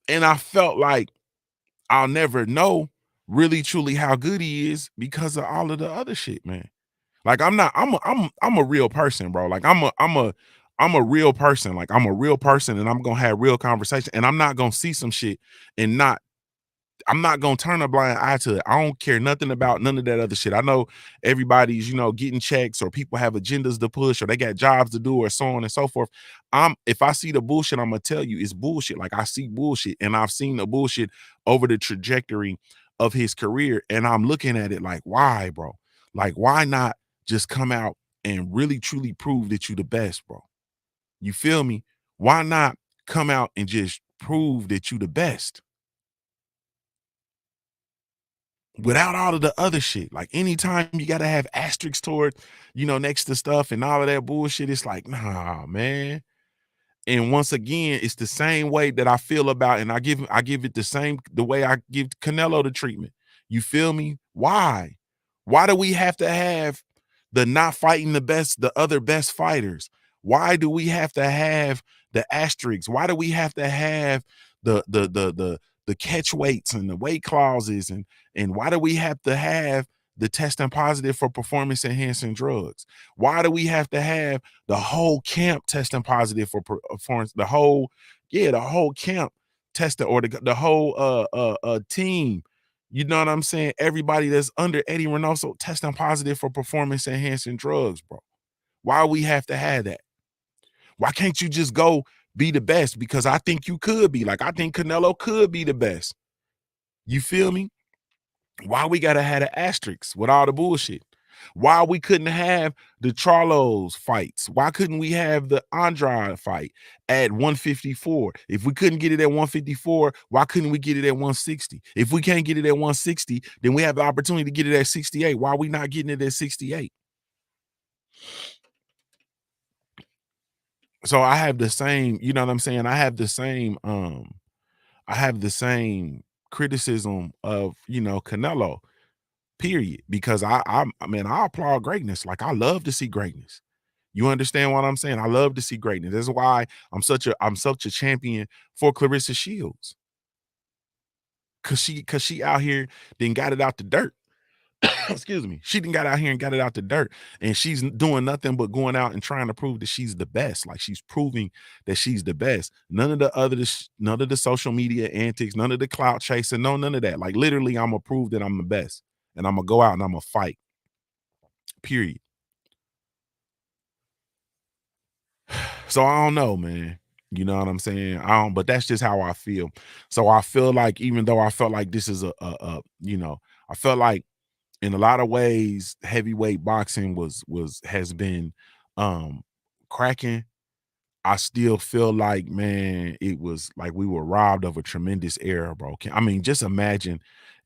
And I felt like I'll never know really truly how good he is because of all of the other shit, man. Like, I'm a real person, bro. Like, I'm a real person. Like, I'm a real person, and I'm gonna have real conversation, and I'm not gonna see some shit and I'm not gonna turn a blind eye to it. I don't care nothing about none of that other shit. I know everybody's, getting checks, or people have agendas to push, or they got jobs to do, or so on and so forth. If I see the bullshit, I'm gonna tell you it's bullshit. Like, I see bullshit, and I've seen the bullshit over the trajectory of his career, and I'm looking at it like, why, bro? Like, why not just come out and really truly prove that you the best, bro? You feel me? Why not come out and just prove that you the best without all of the other shit? Like, anytime you got to have asterisks toward, next to stuff and all of that bullshit, it's like, nah, man. And once again, it's the same way that I feel about, and I give it the way I give Canelo the treatment. You feel me? Why? Why do we have to have the not fighting the other best fighters? Why do we have to have the asterisks? Why do we have to have the catch weights and the weight clauses, and why do we have to have the testing positive for performance enhancing drugs? Why do we have to have the whole camp testing positive for performance? The whole camp testing, or the whole team. You know what I'm saying? Everybody that's under Eddie Reynoso testing positive for performance enhancing drugs, bro. Why we have to have that? Why can't you just go be the best? Because I think you could be. Like, I think Canelo could be the best. You feel me? Why we gotta have the asterisks with all the bullshit? Why we couldn't have the Charlos fights? Why couldn't we have the Andrade fight at 154? If we couldn't get it at 154, why couldn't we get it at 160? If we can't get it at 160, then we have the opportunity to get it at 68. Why are we not getting it at 68? So I have the same, you know what I'm saying? I have the same criticism of, Canelo. Period. Because I applaud greatness. Like, I love to see greatness. You understand what I'm saying? I love to see greatness. That's why I'm such a champion for Clarissa Shields. Cause she out here then got it out the dirt. Excuse me. She done got out here and got it out the dirt. And she's doing nothing but going out and trying to prove that she's the best. Like, she's proving that she's the best. None of the social media antics, none of the clout chasing, none of that. Like, literally, I'm gonna prove that I'm the best. And I'm gonna go out and I'm gonna fight. Period. So I don't know, man. You know what I'm saying? But that's just how I feel. So I feel like, even though I felt like this is I felt like in a lot of ways, heavyweight boxing has been cracking. I still feel like, man, it was like we were robbed of a tremendous era, bro. I mean, just imagine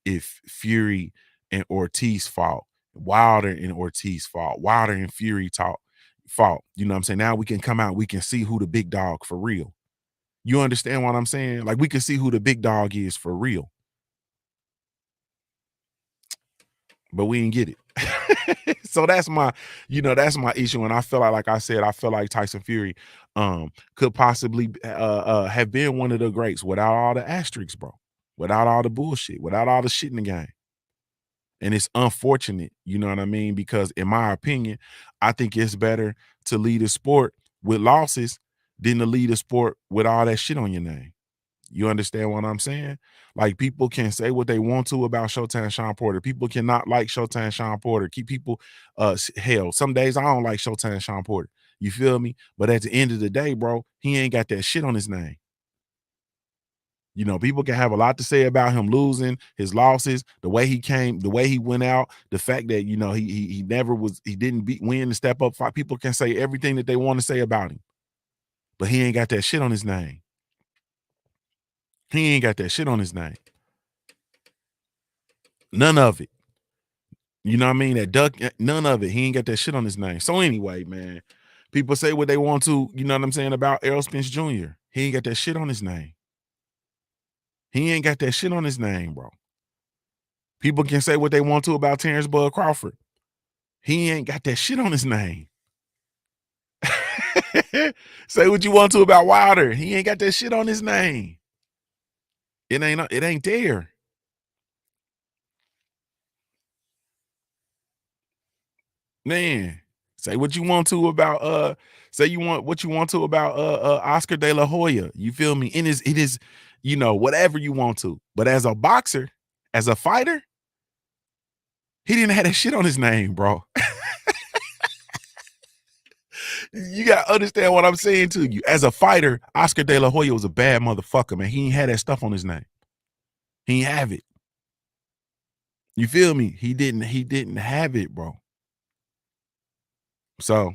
if Fury and Ortiz fought, Wilder and Ortiz fought, Wilder and Fury fought. You know what I'm saying? Now we can come out, we can see who the big dog for real. You understand what I'm saying? Like, we can see who the big dog is for real. But we didn't get it. So that's my issue. And I feel like I said, I feel like Tyson Fury could possibly have been one of the greats without all the asterisks, bro. Without all the bullshit, without all the shit in the game. And it's unfortunate, you know what I mean? Because in my opinion, I think it's better to lead a sport with losses than to lead a sport with all that shit on your name. You understand what I'm saying? Like, people can say what they want to about Showtime Sean Porter. People cannot like Showtime Sean Porter. Keep people, hell, some days I don't like Showtime Sean Porter. You feel me? But at the end of the day, bro, he ain't got that shit on his name. You know, people can have a lot to say about him losing, his losses, the way he came, the way he went out, the fact that, he didn't win and step up fight. People can say everything that they want to say about him, but he ain't got that shit on his name. He ain't got that shit on his name. None of it. You know what I mean? That duck, none of it. He ain't got that shit on his name. So anyway, man, people say what they want to, you know what I'm saying, about Errol Spence Jr. He ain't got that shit on his name. He ain't got that shit on his name, bro. People can say what they want to about Terrence Bud Crawford. He ain't got that shit on his name. Say what you want to about Wilder. He ain't got that shit on his name. It ain't there. Man, say what you want to about what you want to about Oscar De La Hoya. You feel me? It is whatever you want to. But as a boxer, as a fighter, he didn't have that shit on his name, bro. You gotta understand what I'm saying to you. As a fighter, Oscar De La Hoya was a bad motherfucker, man. He ain't had that stuff on his name. He ain't have it. You feel me? He didn't have it, bro. So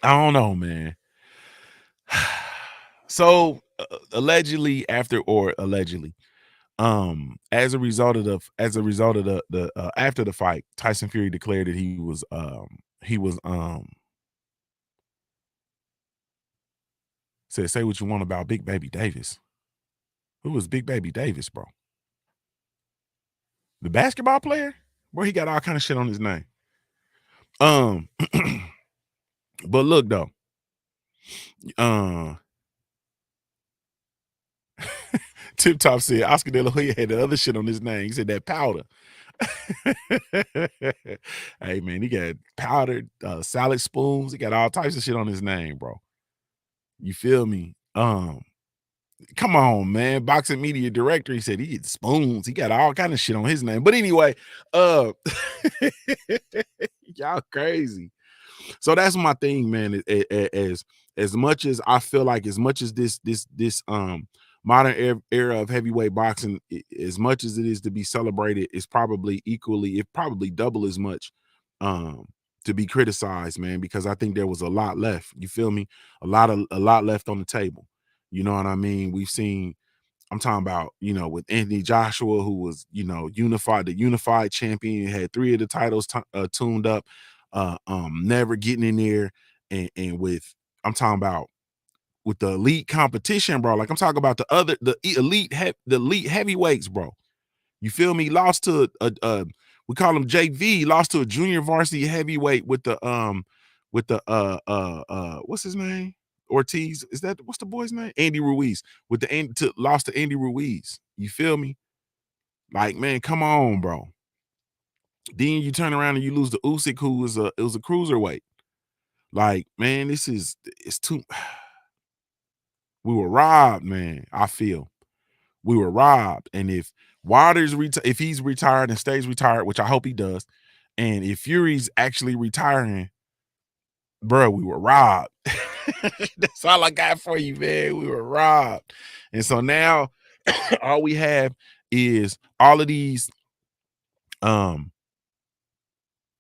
I don't know, man. So allegedly, as a result of the after the fight, Tyson Fury declared that he was Said, say what you want about Big Baby Davis. Who was Big Baby Davis, bro? The basketball player? Bro, he got all kind of shit on his name. But look though. Tip Top said Oscar De La Hoya had the other shit on his name. He said that powder. Hey man, he got powdered salad spoons. He got all types of shit on his name, bro. You feel me? Come on, man. Boxing media director. He said he had spoons. He got all kind of shit on his name. But anyway, y'all crazy. So that's my thing, man. As much as I feel like, as much as this modern era of heavyweight boxing, as much as it is to be celebrated, is probably equally, if probably double as much to be criticized, man, because I think there was a lot left. You feel me? A lot left on the table. You know what I mean? We've seen, I'm talking about, with Anthony Joshua, who was, the unified champion, had 3 of the titles tuned up, never getting in there, and with, I'm talking about with the elite competition, bro. Like I'm talking about the elite heavyweights, bro. You feel me? Lost to we call him JV, lost to a junior varsity heavyweight with the what's his name? Ortiz. What's the boy's name? Andy Ruiz. Lost to Andy Ruiz. You feel me? Like, man, come on, bro. Then you turn around and you lose to Usyk, who was a cruiserweight. Like, man, it's too. We were robbed, man. I feel we were robbed. And if Wilder's if he's retired and stays retired, which I hope he does, and if Fury's actually retiring, bro, we were robbed. That's all I got for you, man. We were robbed. And so now all we have is all of these.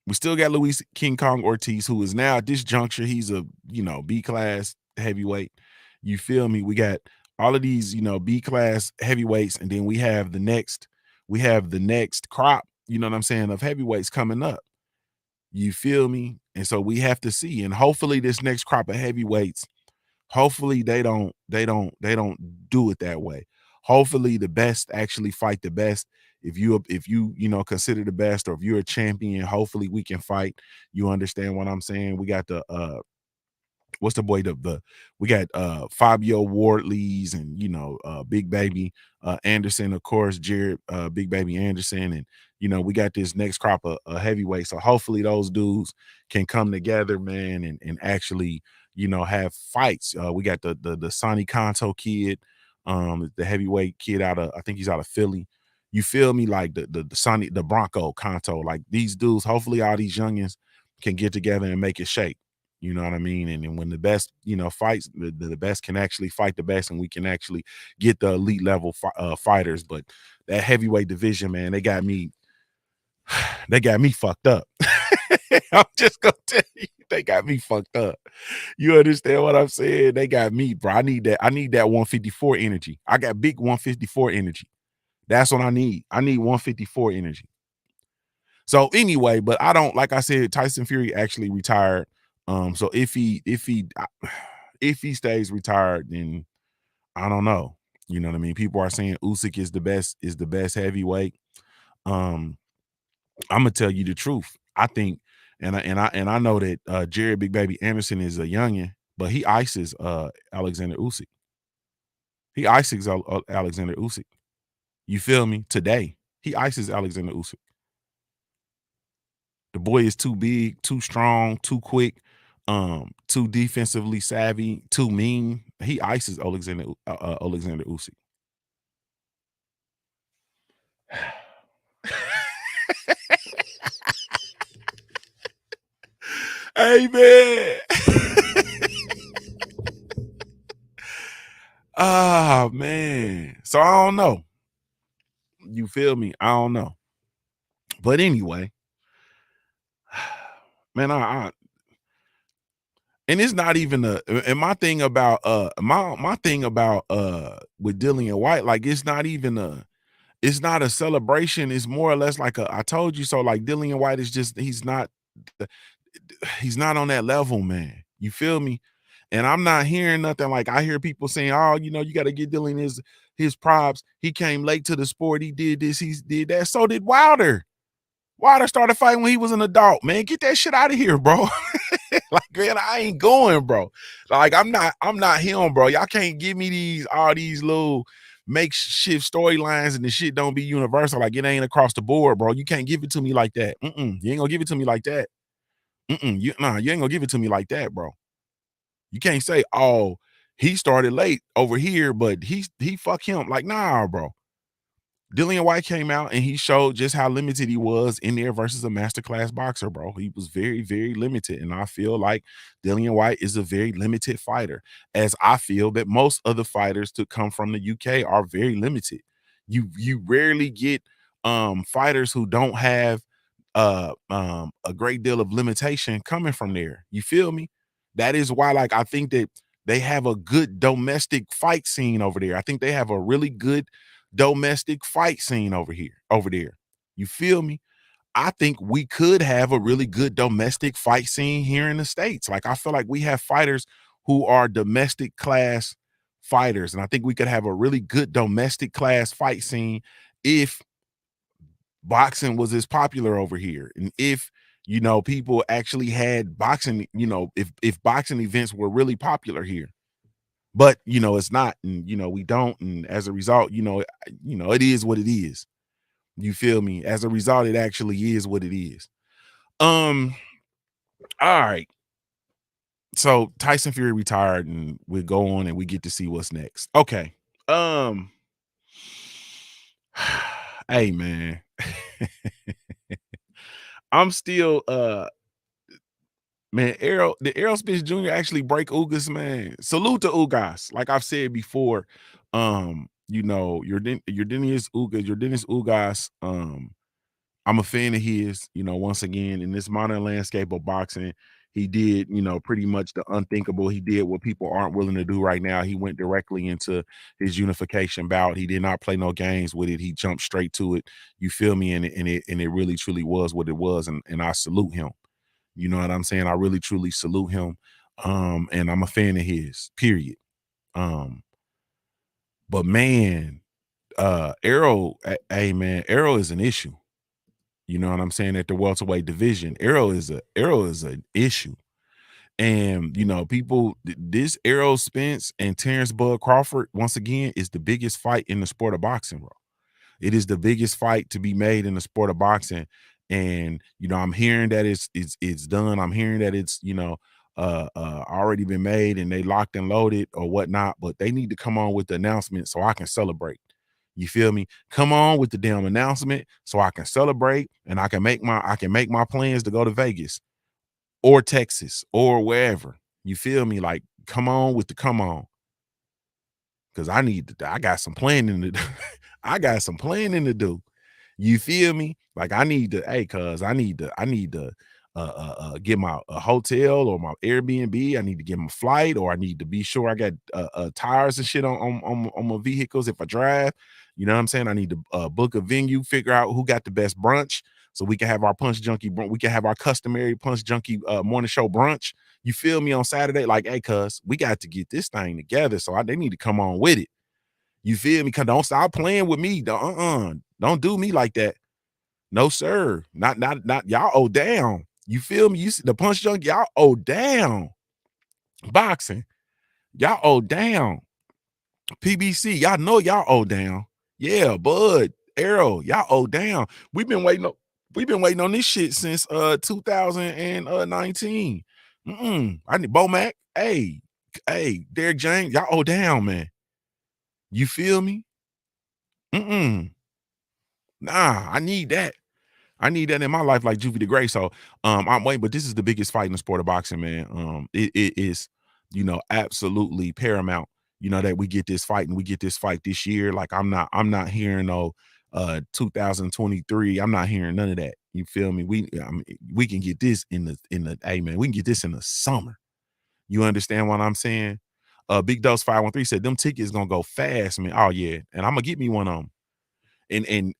We still got Luis King Kong Ortiz, who is now at this juncture, he's a B class heavyweight. You feel me? We got all of these, B class heavyweights, and then we have the next crop, you know what I'm saying, of heavyweights coming up. You feel me? And so we have to see, and hopefully this next crop of heavyweights, hopefully they don't do it that way. Hopefully the best actually fight the best. If you consider the best, or if you're a champion, hopefully we can fight. You understand what I'm saying? We got the what's the boy, we got Fabio Wardleys, and Big Baby Anderson, of course, Jared Big Baby Anderson, and we got this next crop of heavyweight. So hopefully those dudes can come together, man, and actually have fights. We got the Sonny Kanto kid, the heavyweight kid I think he's out of Philly. You feel me? Like the Bronco Kanto, like these dudes, hopefully all these youngins can get together and make it shake. You know what I mean? And then when the best, fights, the best can actually fight the best, and we can actually get the elite level fighters. But that heavyweight division, man, they got me fucked up. I'm just gonna tell you, they got me fucked up. You understand what I'm saying? They got me, bro. I need that 154 energy. I got big 154 energy. That's what I need. I need 154 energy. So anyway, but I don't, like I said, Tyson Fury actually retired. So if he stays retired, then I don't know. You know what I mean? People are saying Usyk is the best heavyweight. I'm gonna tell you the truth. I think, and I know that Jared Big Baby Anderson is a youngin, but he ices Alexander Usyk. He ices Alexander Usyk. You feel me? Today, he ices Alexander Usyk. The boy is too big, too strong, too quick, too defensively savvy, too mean. He ices Alexander Usyk. Hey man. Ah man. So I don't know. You feel me? I don't know. But anyway, man, and it's not even and my thing about my thing about with Dillian Whyte, like it's not a celebration. It's more or less like I told you so. Like Dillian Whyte is just, he's not on that level, man. You feel me? And I'm not hearing nothing. Like, I hear people saying, oh, you know, you got to get Dillian his props. He came late to the sport. He did this. He did that. So did Wilder. Wilder started fighting when he was an adult, man. Get that shit out of here, bro. Like, man, I ain't going, bro. Like, I'm not him, bro. Y'all can't give me all these little makeshift storylines and the shit don't be universal. Like, it ain't across the board, bro. You can't give it to me like that. You ain't gonna give it to me like that. You ain't gonna give it to me like that, bro. You can't say, oh, he started late over here, but he fuck him. Like, nah, bro. Dillian Whyte came out and he showed just how limited he was in there versus a masterclass boxer, bro. He was very, very limited. And I feel like Dillian Whyte is a very limited fighter, as I feel that most of the fighters to come from the UK are very limited. You rarely get fighters who don't have a great deal of limitation coming from there. You feel me? That is why, like, I think that they have a good domestic fight scene over there. I think they have a really good domestic fight scene over there. You feel me? I think we could have a really good domestic fight scene here in the States. Like, I feel like we have fighters who are domestic class fighters, and I think we could have a really good domestic class fight scene if boxing was as popular over here, and if, you know, people actually had boxing, you know, if boxing events were really popular here. But, you know, it's not, and, you know, we don't, and as a result, you know, it is what it is. You feel me? As a result, it actually is what it is. All right. So Tyson Fury retired, and we go on and we get to see what's next. Okay. Hey, man. I'm still man, Errol Spence Jr. actually break Ugas, man. Salute to Ugas. Like I've said before, you know, your Dennis Ugas, I'm a fan of his, you know, once again, in this modern landscape of boxing, he did, you know, pretty much the unthinkable. He did what people aren't willing to do right now. He went directly into his unification bout. He did not play no games with it. He jumped straight to it. You feel me? And it really truly was what it was. And I salute him. You know what I'm saying? I really truly salute him. And I'm a fan of his, period. But man, Errol, hey man, Errol is an issue. You know what I'm saying? At the welterweight division, Errol is an issue. And, you know, this Errol Spence and Terrence Bud Crawford, once again, is the biggest fight in the sport of boxing, bro. It is the biggest fight to be made in the sport of boxing. And, you know, I'm hearing that it's done. I'm hearing that it's, you know, already been made and they locked and loaded or whatnot, but they need to come on with the announcement so I can celebrate. You feel me? Come on with the damn announcement so I can celebrate and I can make my plans to go to Vegas or Texas or wherever. You feel me? Like, come on. Cause I got some planning to do. I got some planning to do. You feel me? Like, I need to get my a hotel or my Airbnb. I need to get my flight, or I need to be sure I got tires and shit on my vehicles if I drive. You know what I'm saying? I need to book a venue, figure out who got the best brunch so we can have our Punch Junkie. We can have our customary Punch Junkie morning show brunch. You feel me? On Saturday, like, hey, cuz we got to get this thing together. So they need to come on with it. You feel me? Cause don't stop playing with me. Don't do me like that. No, sir. Not y'all owe down. You feel me? You see the Punch Junkie, y'all owe down. Boxing, y'all owe down. PBC, y'all know y'all owe down. Yeah, Bud, Arrow, y'all owe down. We've been waiting on this shit since 2019. I need Bomac. Hey, Derek James, y'all owe down, man. You feel me? Nah, I need that. I need that in my life, like Juvie the Gray. So I'm waiting, but this is the biggest fight in the sport of boxing, man. It is, you know, absolutely paramount, you know, that we get this fight and we get this fight this year. Like, I'm not hearing no 2023. I'm not hearing none of that. You feel me? We can get this in the hey man, we can get this in the summer. You understand what I'm saying? Big Dose 513 said them tickets gonna go fast, man. Oh yeah, and I'm gonna get me one of them. And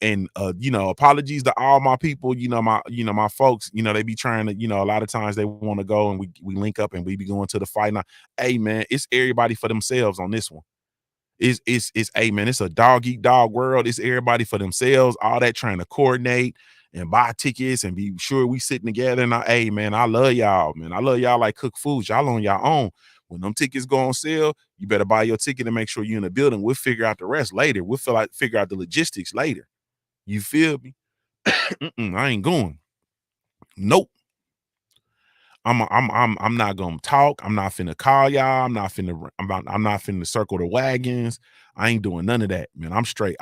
you know, apologies to all my people, you know, my folks, you know, they be trying to, you know, a lot of times they want to go and we link up and we be going to the fight. Now, hey man, it's everybody for themselves on this one. It's hey man, it's a dog eat dog world. It's everybody for themselves. All that trying to coordinate and buy tickets and be sure we sitting together. And hey man, I love y'all, man. I love y'all like cook foods. Y'all on y'all own. When them tickets go on sale, you better buy your ticket and make sure you're in the building. We'll figure out the rest later. We'll figure out the logistics later. You feel me? I ain't going. Nope. I'm not gonna talk. I'm not finna call y'all. I'm not finna circle the wagons. I ain't doing none of that, man. I'm straight.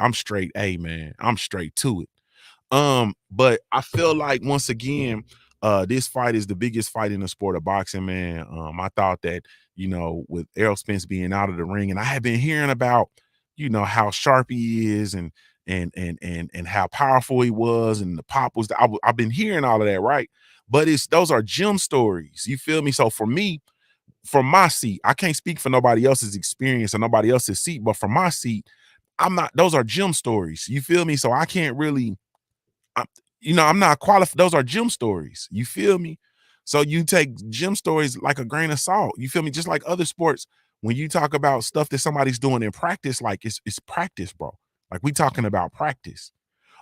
Hey man, I'm straight to it. But I feel like once again, this fight is the biggest fight in the sport of boxing, man. I thought that, you know, with Errol Spence being out of the ring, and I have been hearing about, you know, how sharp he is and how powerful he was, and the pop was. I've been hearing all of that, right? But those are gem stories. You feel me? So for me, from my seat, I can't speak for nobody else's experience or nobody else's seat, but from my seat, those are gem stories. You feel me? So I can't really, I'm not qualified. Those are gem stories. You feel me? So you take gem stories like a grain of salt. You feel me? Just like other sports, when you talk about stuff that somebody's doing in practice, like it's practice, bro. Like we talking about practice.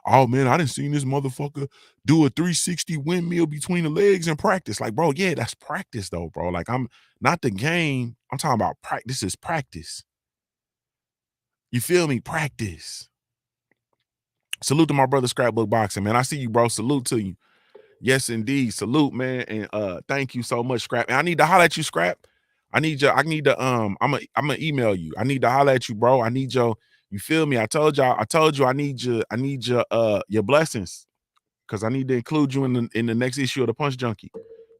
Oh man, I didn't seen this motherfucker do a 360 windmill between the legs in practice. Like, bro, yeah, that's practice though, bro. Like, I'm not the game. I'm talking about practice. Is practice. You feel me? Practice. Salute to my brother Scrapbook Boxing, man. I see you, bro. Salute to you. Yes, indeed. Salute, man. And thank you so much, Scrap. And I need to holler at you, Scrap. I need to I'm gonna email you. I need to holler at you, bro. I need you feel me? I told you I need your blessings, because I need to include you in the next issue of the Punch Junkie.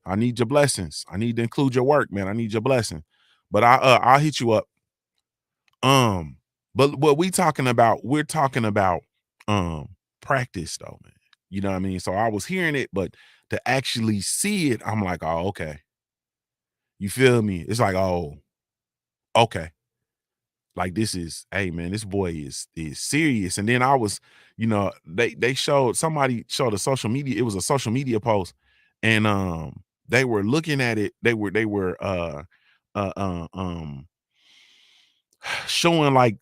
I need your blessings. I need to include your work, man. I need your blessing. But I'll hit you up. But what we're talking about practice though, man. You know what I mean? So I was hearing it, but to actually see it, I'm like, oh, okay. You feel me? It's like, oh, okay. Like this is, hey man, this boy is serious. And then I was, you know, somebody showed a social media, it was a social media post, and they were looking at it, they were showing like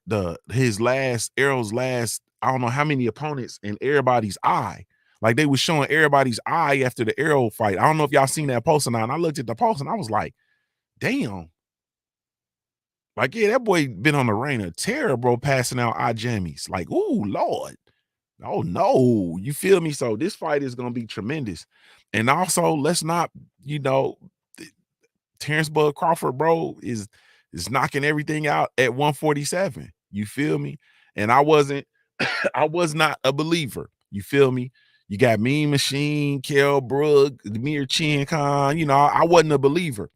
Errol's last, I don't know how many opponents in everybody's eye. Like they was showing everybody's eye after the Errol fight. I don't know if y'all seen that post or not. And I looked at the post and I was like, damn. Like, yeah, that boy been on the reign of terror, bro, passing out eye jammies. Like, ooh, Lord. Oh, no. You feel me? So this fight is going to be tremendous. And also, let's not, you know, Terrence Bud Crawford, bro, is knocking everything out at 147. You feel me? And I was not a believer. You feel me? You got Mean Machine, Kell Brook, Demir Chin Khan. You know, I wasn't a believer.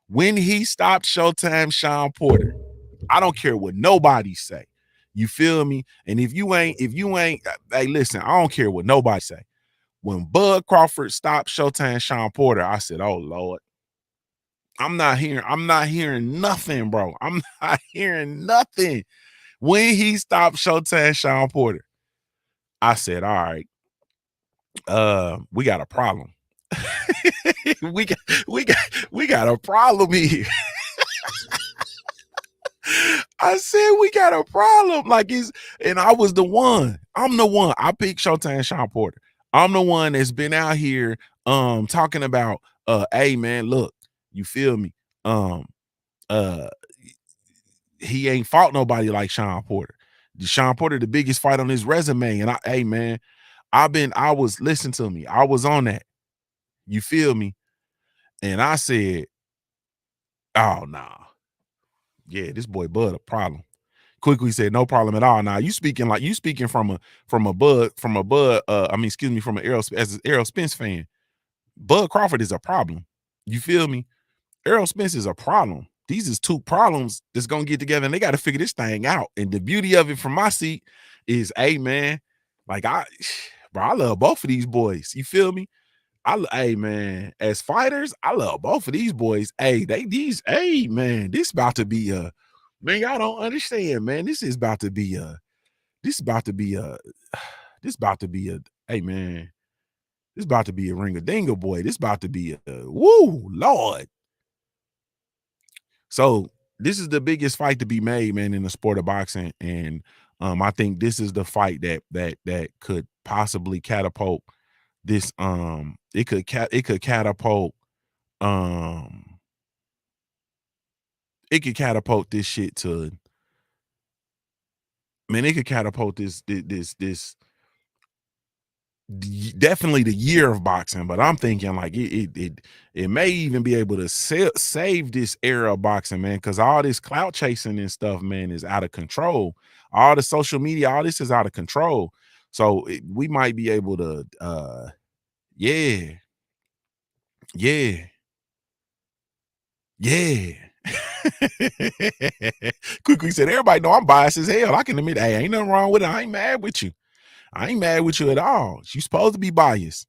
When he stopped Showtime Sean Porter, I don't care what nobody say. You feel me? And if you ain't, hey, listen, I don't care what nobody say. When Bud Crawford stopped Showtime Sean Porter, I said, oh Lord. I'm not hearing nothing, bro. I'm not hearing nothing. When he stopped Showtime Sean Porter, I said, all right, we got a problem. we got a problem here. I said we got a problem. Like and I was the one. I'm the one. I picked Showtime Sean Porter. I'm the one that's been out here talking about hey man, look, you feel me? He ain't fought nobody like Sean Porter. Sean Porter, the biggest fight on his resume. And hey man, listen to me. I was on that. You feel me? And I said, oh nah. Yeah, this boy Bud a problem. Quickly said, no problem at all. Now you speaking from an Errol Spence fan. Bud Crawford is a problem. You feel me? Errol Spence is a problem. These is two problems that's gonna get together, and they got to figure this thing out. And the beauty of it from my seat is, hey man, like I love both of these boys. You feel me? Hey man, as fighters, I love both of these boys. Hey, man, this about to be man, y'all don't understand, man. This is about to be this about to be a hey man, this about to be a ring a dingle boy. This about to be a woo Lord. So this is the biggest fight to be made, man, in the sport of boxing. And I think this is the fight that could possibly catapult this it could catapult it could catapult this shit to man, it could catapult this definitely the year of boxing, but I'm thinking like it may even be able to save this era of boxing, man, because all this clout chasing and stuff, man, is out of control. All the social media, all this is out of control. So we might be able to yeah, yeah, yeah. Quickly said, everybody know I'm biased as hell. I can admit, hey, ain't nothing wrong with it. I ain't mad with you. I ain't mad with you at all. You supposed to be biased.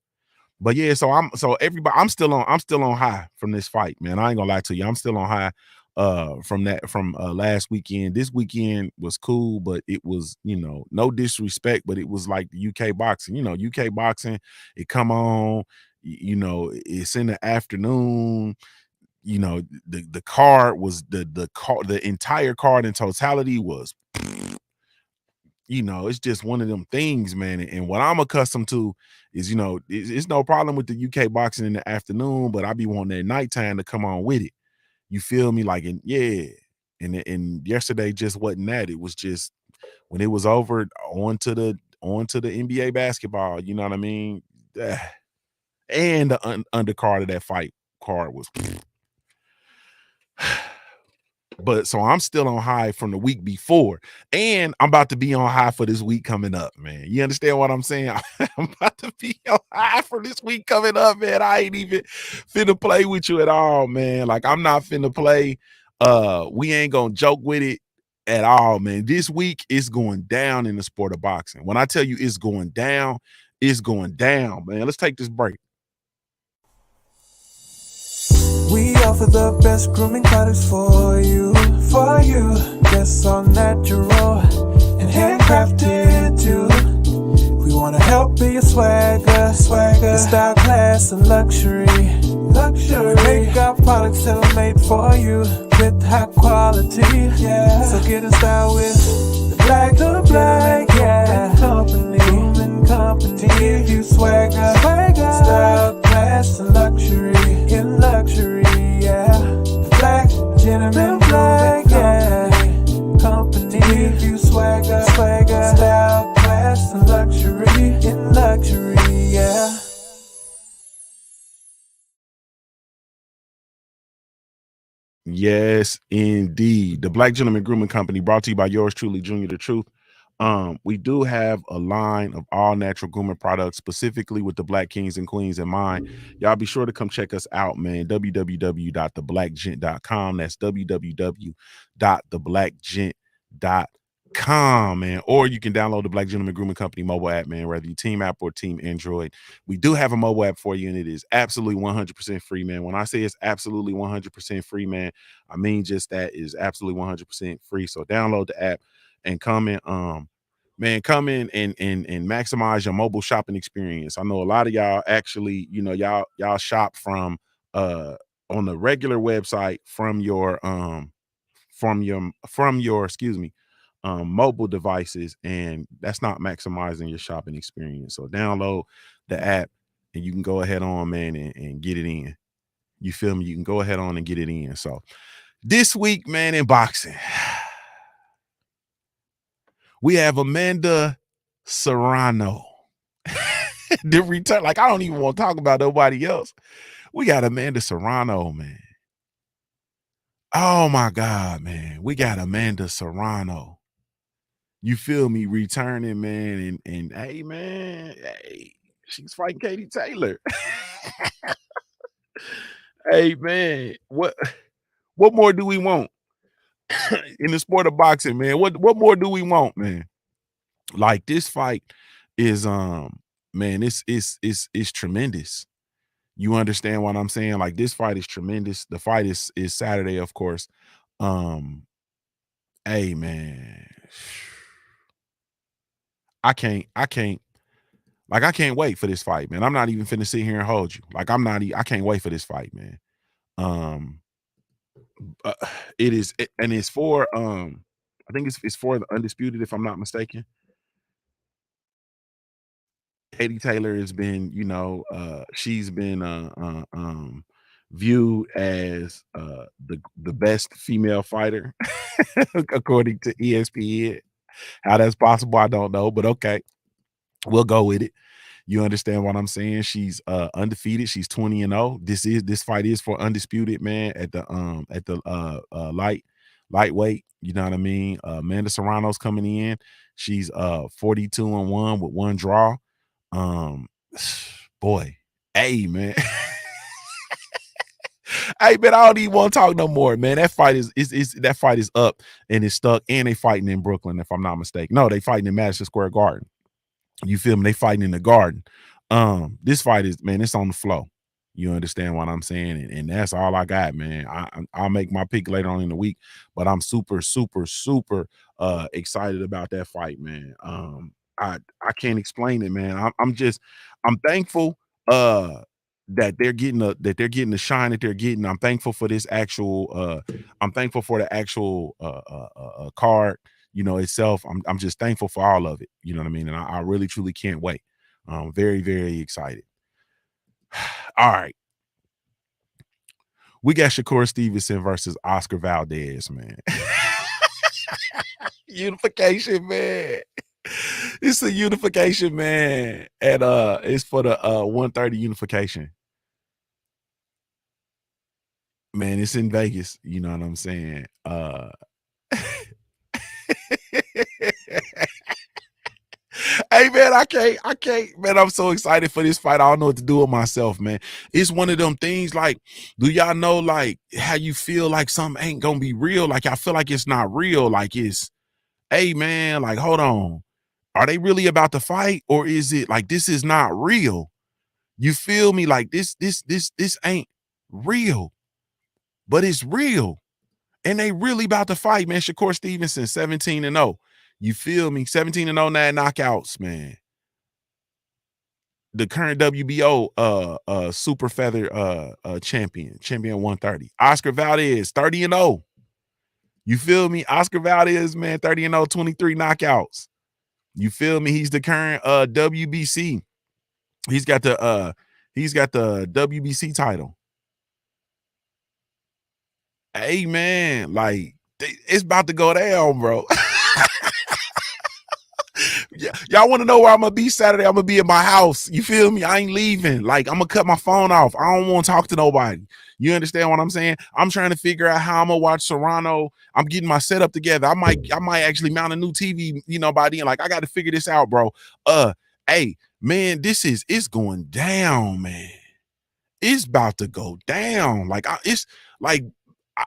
But yeah, so everybody, I'm still on high from this fight, man. I ain't gonna lie to you. I'm still on high from last weekend. This weekend was cool, but it was, no disrespect, but it was like the UK boxing. UK boxing, it come on, it's in the afternoon. The card was the entire card in totality was it's just one of them things, man. And what I'm accustomed to is, it's no problem with the UK boxing in the afternoon, but I be wanting that nighttime to come on with it. You feel me? Like, and yesterday just wasn't that. It was just when it was over, on to the NBA basketball. You know what I mean? And the undercard of that fight card was. But so I'm still on high from the week before, and I'm about to be on high for this week coming up, man. You understand what I'm saying? I'm about to be on high for this week coming up, man. I ain't even finna play with you at all, man. Like, I'm not finna play. We ain't gonna joke with it at all, man. This week is going down in the sport of boxing. When I tell you it's going down, man. Let's take this break. We offer the best grooming products for you. Guests are natural and handcrafted too. We wanna help be your swagger, style, class, and luxury. We make our products tailor-made for you with high quality. Yeah. So get in style with the Black Company. To give you swagger, style, class, and luxury. In luxury, yeah. The Black Gentleman Company. To give you swagger, style, class, and luxury. In luxury, yeah. Yes, indeed. The Black Gentleman Grooming Company, brought to you by yours truly, Junior the Truth. We do have a line of all natural grooming products, specifically with the Black Kings and Queens in mind. Y'all be sure to come check us out, man. www.theblackgent.com. That's www.theblackgent.com, man. Or you can download the Black Gentleman Grooming Company mobile app, man, whether you team app or team Android. We do have a mobile app for you, and it is absolutely 100% free, man. When I say it's absolutely 100% free, man, I mean just that. It is absolutely 100% free. So download the app and come in, come in and maximize your mobile shopping experience. I know a lot of y'all actually, y'all shop from on the regular website from your mobile devices, and that's not maximizing your shopping experience. So download the app and you can go ahead on, man, and get it in. You feel me? You can go ahead on and get it in. So this week, man, in boxing, we have Amanda Serrano. The return, like, I don't even want to talk about nobody else. We got Amanda Serrano, man. Oh my God, man. We got Amanda Serrano. You feel me? Returning, man. And hey, man, hey, she's fighting Katie Taylor. Hey, man, what more do we want in the sport of boxing, man? What more do we want, man? Like, this fight is man, it's tremendous. You understand what I'm saying? Like, this fight is tremendous. The fight is Saturday, of course. Hey, man. I can't like I can't wait for this fight, man. I'm not even finna sit here and hold you. Like I can't wait for this fight, man. Um uh, and it's for I think it's for the undisputed if I'm not mistaken. Katie Taylor has been, she's been viewed as the best female fighter according to ESPN. How that's possible, I don't know, but okay, we'll go with it. You understand what I'm saying? She's undefeated. She's 20-0. This fight is for undisputed, man, at the lightweight. You know what I mean? Amanda Serrano's coming in. She's 42-1 with one draw. Boy, hey man. Hey man, I don't even want to talk no more, man. That fight that fight is up and it's stuck, and they fighting in Brooklyn, if I'm not mistaken. No, they fighting in Madison Square Garden. You feel me? They fighting in the Garden. This fight is, man, it's on the flow. You understand what I'm saying? And that's all I got, man. I'll make my pick later on in the week, but I'm super, super, super excited about that fight, man. I can't explain it, man. I'm thankful that they're getting the shine that they're getting. I'm thankful for this actual I'm thankful for the actual card, itself. I'm just thankful for all of it. You know what I mean? And I really truly can't wait. I'm very, very excited. All right. We got Shakur Stevenson versus Oscar Valdez, man. Unification, man. It's a unification, man. And it's for the 130 unification. Man, it's in Vegas. You know what I'm saying? Hey man, I can't, man. I'm so excited for this fight. I don't know what to do with myself, man. It's one of them things like, do y'all know like how you feel like something ain't gonna be real? Like I feel like it's not real. Like it's, hey man, like hold on. Are they really about to fight? Or is it like this is not real? You feel me? Like this ain't real, but it's real. And they really about to fight, man. Shakur Stevenson, 17-0. You feel me? 17-0, 9 knockouts, man. The current WBO super feather champion 130. Oscar Valdez, 30-0. You feel me? Oscar Valdez, man, 30-0, 23 knockouts. You feel me? He's the current WBC. He's got the WBC title. Hey man, like it's about to go down, bro. Yeah, y'all want to know where I'm gonna be Saturday? I'm gonna be at my house. You feel me? I ain't leaving. Like I'm gonna cut my phone off. I don't want to talk to nobody. You understand what I'm saying? I'm trying to figure out how I'm gonna watch Serrano. I'm getting my setup together. I might actually mount a new TV, by then. Like I got to figure this out, bro. Hey, man, it's going down, man. It's about to go down. Like it's like I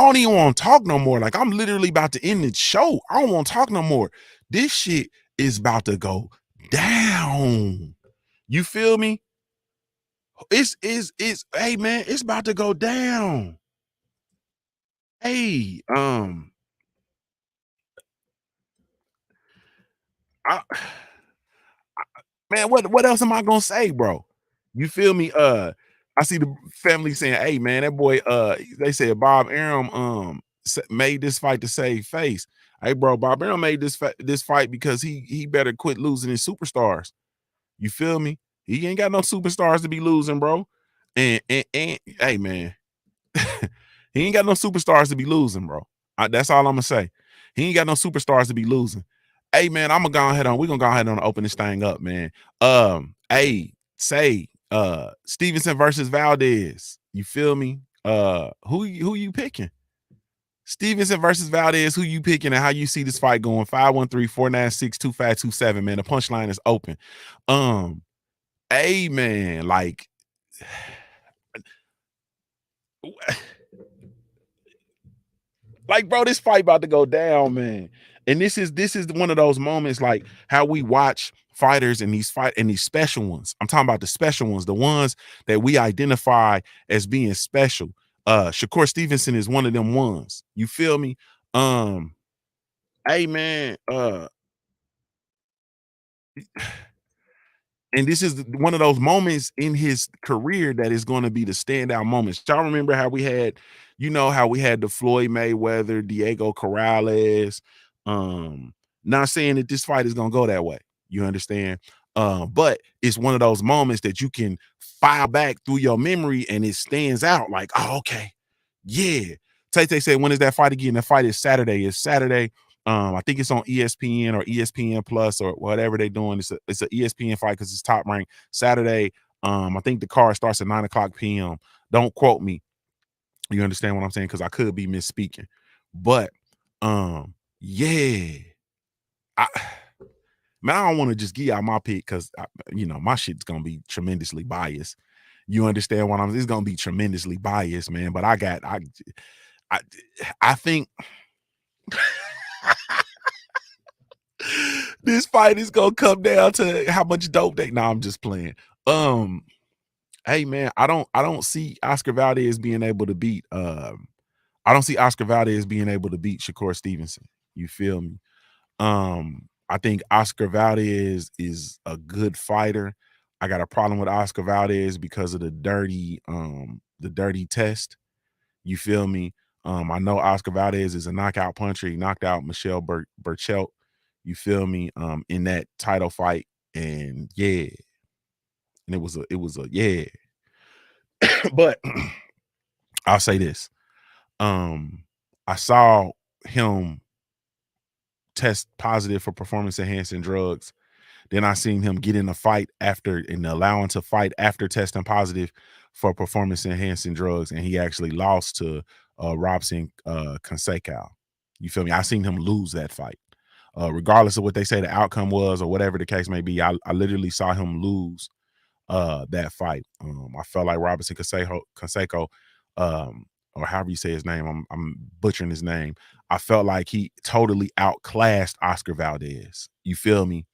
don't even want to talk no more. Like I'm literally about to end the show. I don't want to talk no more. This shit is about to go down. You feel me? It's hey man, it's about to go down. Hey, man, what else am I gonna say, bro? You feel me? I see the family saying, "Hey, man, that boy." They said Bob Arum made this fight to save face. Hey, bro, Bob Arum made this fight because he better quit losing his superstars. You feel me? He ain't got no superstars to be losing, bro. And hey, man, he ain't got no superstars to be losing, bro. That's all I'm gonna say. He ain't got no superstars to be losing. Hey, man, we're gonna go ahead and open this thing up, man. Hey, say Stevenson versus Valdez. You feel me? Who you picking? Stevenson versus Valdez, who you picking and how you see this fight going? 513-496-2527, man. The punchline is open. Hey man, like bro, this fight about to go down, man. And this is one of those moments like how we watch fighters and these special ones. I'm talking about the special ones, the ones that we identify as being special. Shakur Stevenson is one of them ones. You feel me? Hey man, And this is one of those moments in his career that is going to be the standout moments. Y'all remember how we had, how we had the Floyd Mayweather, Diego Corrales. Not saying that this fight is going to go that way. You understand? But it's one of those moments that you can file back through your memory and it stands out like, oh, okay. Yeah. Tay said, when is that fight again? The fight is Saturday. It's Saturday. I think it's on ESPN or ESPN Plus or whatever they're doing. It's an ESPN fight because it's top ranked. Saturday. I think the card starts at 9:00 p.m. Don't quote me. You understand what I'm saying? Because I could be misspeaking. But yeah. Man, I don't want to just give out my pick because my shit's gonna be tremendously biased. You understand what it's gonna be tremendously biased, man. But I think this fight is gonna come down to how much dope they. I'm just playing. Hey man, I don't see Oscar Valdez being able to beat. I don't see Oscar Valdez being able to beat Shakur Stevenson. You feel me? I think Oscar Valdez is a good fighter. I got a problem with Oscar Valdez because of the dirty test. You feel me? I know Oscar Valdez is a knockout puncher. He knocked out Michelle Burchelt. You feel me? In that title fight, and yeah, and it was a yeah. But I'll say this: I saw him test positive for performance enhancing drugs. Then I seen him get in a fight after and allowing to fight after testing positive for performance enhancing drugs, and he actually lost to Robson Canseco. You feel me? I seen him lose that fight. Regardless of what they say the outcome was or whatever the case may be, I literally saw him lose that fight. I felt like Robson Canseco, or however you say his name, I'm butchering his name. I felt like he totally outclassed Oscar Valdez. You feel me?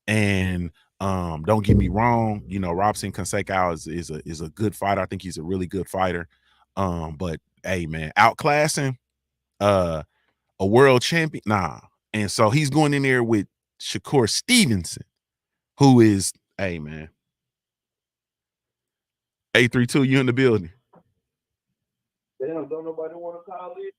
And don't get me wrong, Robson Canseco is a good fighter. I think he's a really good fighter. But hey, man, outclassing a world champion, nah. And so he's going in there with Shakur Stevenson, who is, hey man, 832, you in the building. Damn, don't nobody want to call it?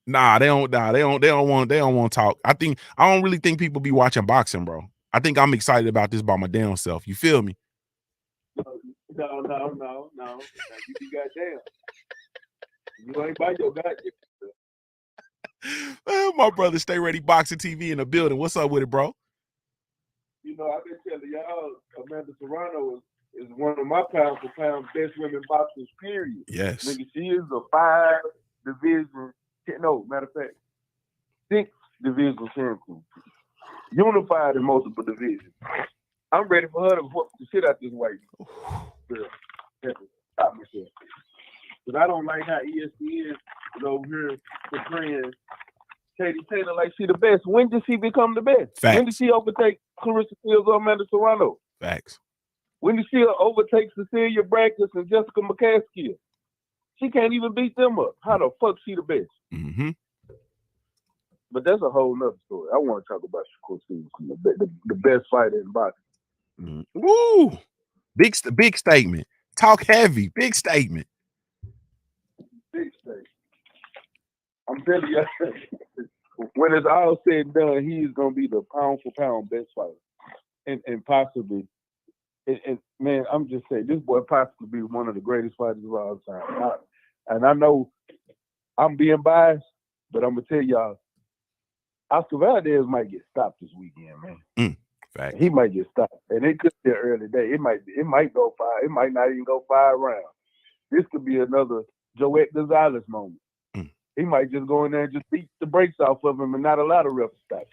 They don't want to talk. I don't really think people be watching boxing, bro. I think I'm excited about this by my damn self. You feel me? No. You be goddamn. You ain't by your goddamn. My brother, Stay Ready Boxing TV in the building. What's up with it, bro? I've been telling y'all, Amanda Serrano is one of my pound for pound best women boxers, period. Yes. Nigga, she is a 5-division, no, matter of fact, 6-division champion. Unified in multiple divisions. I'm ready for her to whoop the shit out this white girl. Stop myself. But I don't like how ESPN is over here portraying Katie Taylor like she the best. When did she become the best? Facts. When did she overtake Clarissa Shields or Amanda Serrano? Facts. When did she overtake Cecilia Brackett and Jessica McCaskill? She can't even beat them up. How the fuck she the best? Mm-hmm. But that's a whole nother story. I want to talk about Shakur Stevenson, the best fighter in boxing. Mm-hmm. Woo! Big statement. Talk heavy. Big statement. Big statement. I'm telling you, when it's all said and done, he's going to be the pound for pound best fighter. And possibly, and man, I'm just saying, this boy possibly be one of the greatest fighters of all time. And I know I'm being biased, but I'm going to tell y'all, Oscar Valdez might get stopped this weekend, man. Fact. He might get stopped. And it could be an early day. It might go 5. It might not even go 5 rounds. This could be another Joette Gonzalez moment. He might just go in there and just beat the brakes off of him and not allow the ref to stop.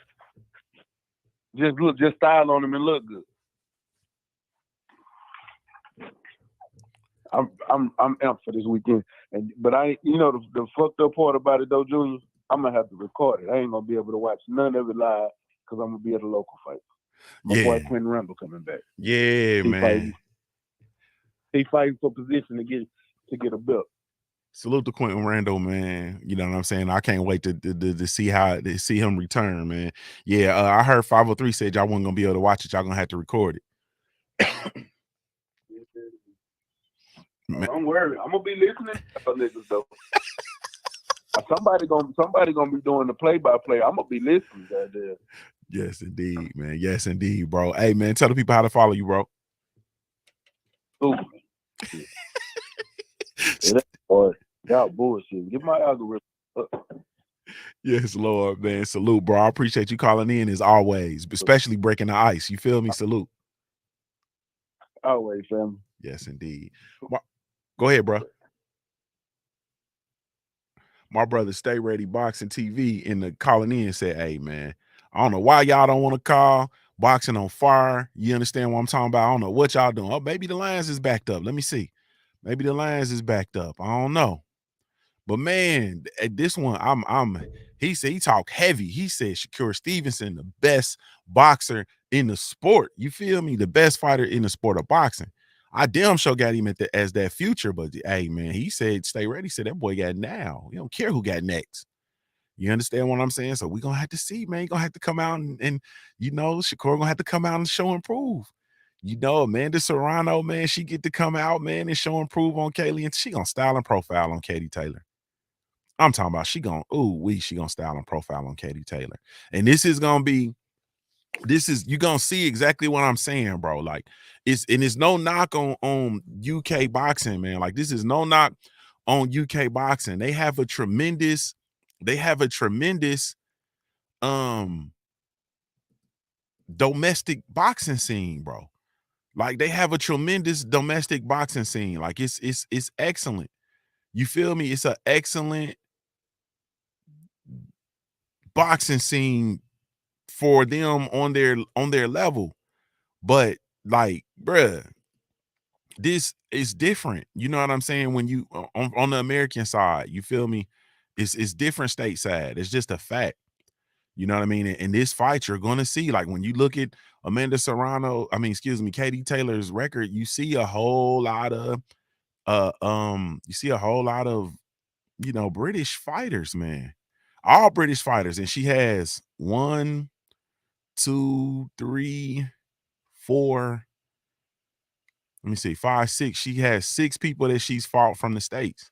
Just style on him and look good. I'm amped for this weekend. But the fucked up part about it though, Junior, I'm gonna have to record it. I ain't gonna be able to watch none of it live because I'm gonna be at a local fight. My boy Quentin Randall coming back. Yeah, man. He fighting for position to get a belt. Salute to Quentin Randall, man. You know what I'm saying? I can't wait to see him return, man. Yeah, I heard 503 said y'all wasn't gonna be able to watch it. Y'all gonna have to record it. Don't worry, I'm gonna be listening to y'all niggas though. Somebody gonna be doing the play-by-play. I'm gonna be listening, goddamn. Yes, indeed, man. Yes, indeed, bro. Hey, man, tell the people how to follow you, bro. Ooh. Boy, y'all bullshit. Get my algorithm up. Yes, Lord, man. Salute, bro. I appreciate you calling in as always, especially breaking the ice. You feel me? Salute. Always, fam. Yes, indeed. Go ahead, bro. My brother Stay Ready Boxing TV in the calling in said, hey, man, I don't know why y'all don't want to call. Boxing on fire. You understand what I'm talking about? I don't know what y'all doing. Oh, maybe the lines is backed up. Let me see. Maybe the lines is backed up. I don't know. But man, at this one, he said he talked heavy. He said Shakur Stevenson, the best boxer in the sport. You feel me? The best fighter in the sport of boxing. I damn sure got him as that future, but hey, man, he said, stay ready. He said that boy got now. You don't care who got next. You understand what I'm saying? So we're gonna have to see, man. You're gonna have to come out and you know, Shakur gonna have to come out and show and prove. You know, Amanda Serrano, man, she get to come out, man, and show and prove on Kaylee, and she gonna style and profile on Katie Taylor. I'm talking about she gonna style and profile on Katie Taylor. And you're gonna see exactly what I'm saying, bro. Like it's no knock on UK boxing, man. Like this is no knock on UK boxing. They have a tremendous domestic boxing scene, bro. Like they have a tremendous domestic boxing scene. Like it's excellent. You feel me? It's an excellent boxing scene for them on their level. But like, bruh, this is different. You know what I'm saying? When you on the American side, you feel me? It's different stateside. It's just a fact. You know what I mean? And this fight, you're gonna see, like when you look at Katie Taylor's record, you see a whole lot of you know, British fighters, man. All British fighters. And she has 1, 2, 3, 4. Let me see, 5, 6. She has 6 people that she's fought from the States.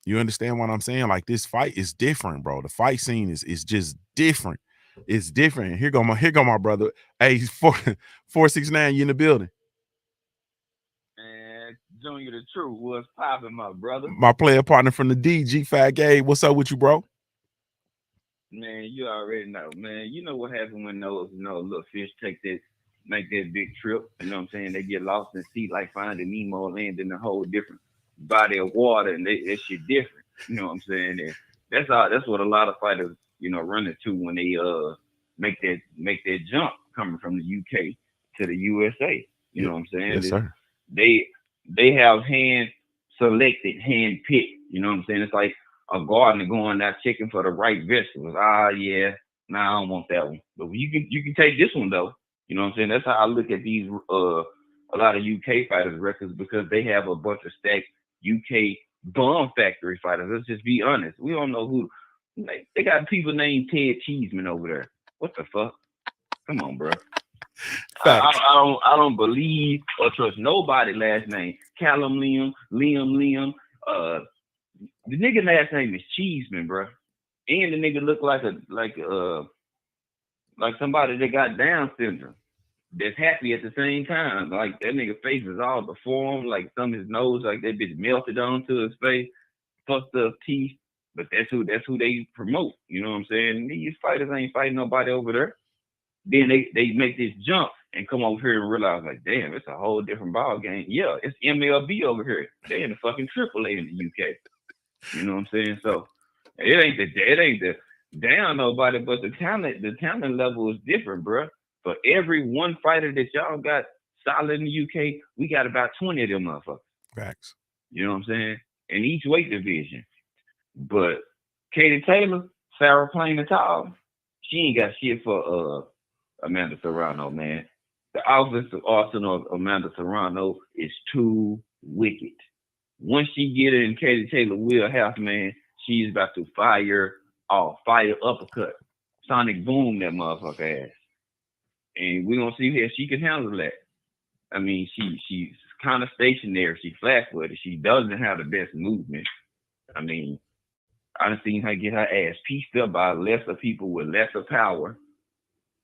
You understand what I'm saying? Like this fight is different, bro. The fight scene is just different. It's different. Here go my brother. Hey, 469, you in the building. Man, Junior the Truth was popping, my brother. My player partner from the DG Fat Gay. What's up with you, bro? Man, you already know, man. You know what happens when those, little fish make that big trip. You know what I'm saying? They get lost in the sea like Finding Nemo, land in a whole different body of water, and that shit different. You know what I'm saying? And that's what a lot of fighters, run into when they make that jump coming from the UK to the USA. You know what I'm saying? Yes, sir. They have hand selected, hand picked. You know what I'm saying? It's like a gardener going out checking for the right vegetables. Yeah, I don't want that one. But you can take this one though. You know what I'm saying? That's how I look at these a lot of UK fighters records, because they have a bunch of stacked UK bomb factory fighters. Let's just be honest. We don't know who. Like, they got people named Ted Cheeseman over there. What the fuck? Come on, bro. I don't believe or trust nobody last name. Callum Liam. The nigga last name is Cheeseman, bro. And the nigga look like somebody that got Down syndrome. That's happy at the same time. Like that nigga face is all deformed, like some of his nose, like that bitch melted onto his face, fucked up teeth. But that's who they promote. You know what I'm saying? These fighters ain't fighting nobody over there. Then they make this jump and come over here and realize, like, damn, it's a whole different ball game. Yeah, it's MLB over here. They in the fucking AAA in the UK. You know what I'm saying? So it ain't the down nobody, but the talent level is different, bro. For every one fighter that y'all got solid in the UK, we got about 20 of them motherfuckers. Facts. You know what I'm saying? In each weight division. But Katie Taylor, Sarah Plain and Tall, she ain't got shit for Amanda Serrano, man. The offensive arsenal of Amanda Serrano is too wicked. Once she get it in Katie Taylor wheelhouse, man, she's about to fire uppercut. Sonic boom that motherfucker ass. And we're gonna see if she can handle that. I mean, she's kind of stationary. She's flat-footed. She doesn't have the best movement. I mean, I've seen her get her ass pieced up by lesser people with lesser power.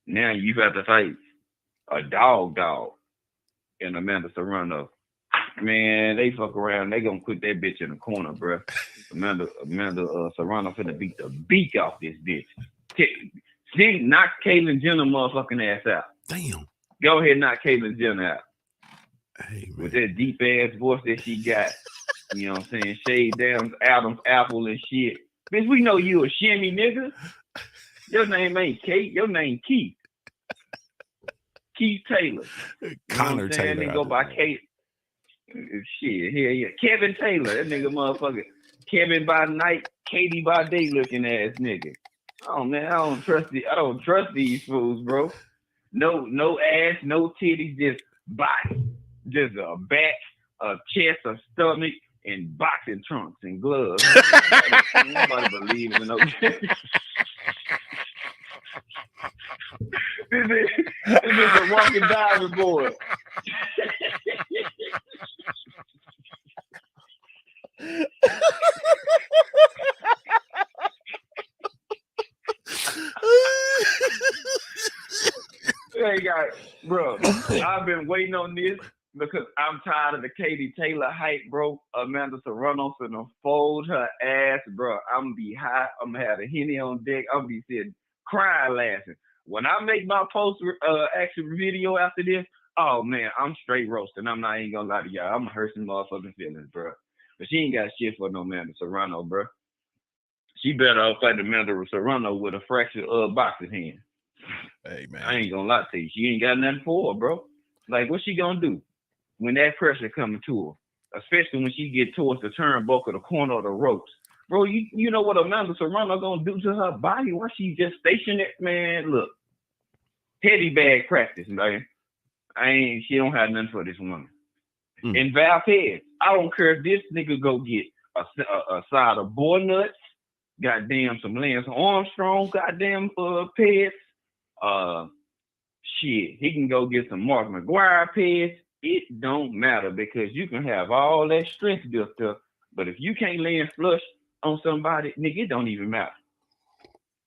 Now you got to fight a dog and Amanda Serrano. Man, they fuck around. They gonna put that bitch in the corner, bro. Amanda Serrano finna beat the beak off this bitch. She knock Caitlyn Jenner motherfucking ass out. Damn. Go ahead and knock Caitlyn Jenner out. Hey, man. With that deep ass voice that she got. You know what I'm saying? Shade down Adam's apple and shit. Bitch, we know you a shimmy nigga. Your name ain't Kate. Your name Keith. Keith Taylor. Connor Taylor. They go by Kate. Shit, yeah. Kevin Taylor. That nigga motherfucker. Kevin by night, Katie by day looking ass nigga. Oh man, I don't trust these fools, bro. No ass, no titties, just body. Just a back, a chest, a stomach, and boxing trunks and gloves. Nobody believes in those. This is a walking diving board. Hey guys, bro, I've been waiting on this because I'm tired of the Katie Taylor hype, bro. Amanda Serrano finna fold her ass, bro. I'm gonna be high. I'm gonna have a Henny on deck. I'm gonna be sitting crying laughing. When I make my post action video after this, oh man, I'm straight roasting. I'm not even gonna lie to y'all. I'm gonna hurt some motherfucking feelings, bro. But she ain't got shit for no Amanda Serrano, bro. She better off fight Amanda Serrano with a fractured boxing hand. Hey man, I ain't gonna lie to you. She ain't got nothing for her, bro. Like, what's she gonna do when that pressure coming to her? Especially when she get towards the turnbuckle, the corner of the ropes. Bro, you know what Amanda Serrano gonna do to her body once she just stationary? Man, look. Teddy bag practice, man. She don't have nothing for this woman. And Valdez, I don't care if this nigga go get a side of boy nuts, goddamn some Lance Armstrong, goddamn pads. Shit, he can go get some Mark McGuire pads. It don't matter because you can have all that strength built up, but if you can't land flush on somebody, nigga, it don't even matter.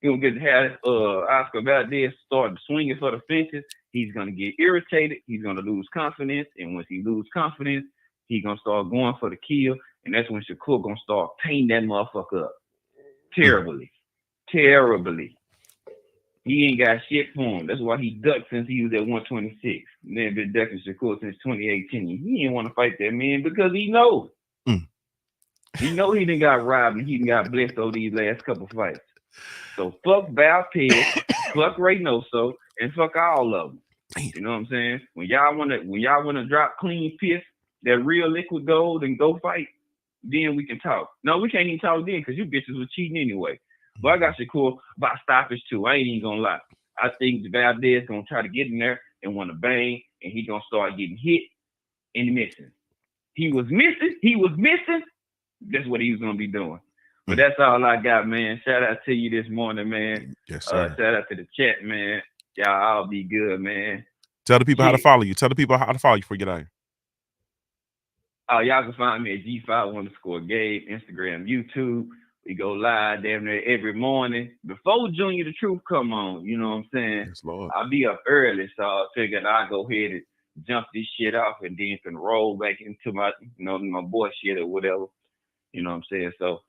You're gonna have Oscar Valdez start swinging for the fences. He's gonna get irritated. He's gonna lose confidence, and once he loses confidence, he's gonna start going for the kill, and that's when Shakur gonna start painting that motherfucker up terribly. He ain't got shit for him. That's why he ducked since he was at 126. And then been ducking Shakur since 2018. He didn't want to fight that man because he knows. He know he done got robbed and he done got blessed over these last couple fights. So fuck Valdez, fuck Reynoso, and fuck all of them. You know what I'm saying? When y'all wanna drop clean piss, that real liquid gold, and go fight, then we can talk. No, we can't even talk then because you bitches were cheating anyway. But I got Shakur by stoppage too. I ain't even gonna lie. I think Valdez gonna try to get in there and want to bang, and he gonna start getting hit and missing. He was missing. That's what he was gonna be doing. But that's all I got, man. Shout out to you this morning, man. Yes, sir. Shout out to the chat, man. Y'all all be good, man. Tell the people how to follow you. Tell the people how to follow you before you get out here. Oh, y'all can find me at G5_Gabe, Instagram, YouTube. We go live damn near every morning before Junior the Truth come on. You know what I'm saying? Yes, Lord. I'll be up early, so I figured I'll go ahead and jump this shit off and then can roll back into my, my boy shit or whatever. You know what I'm saying? So,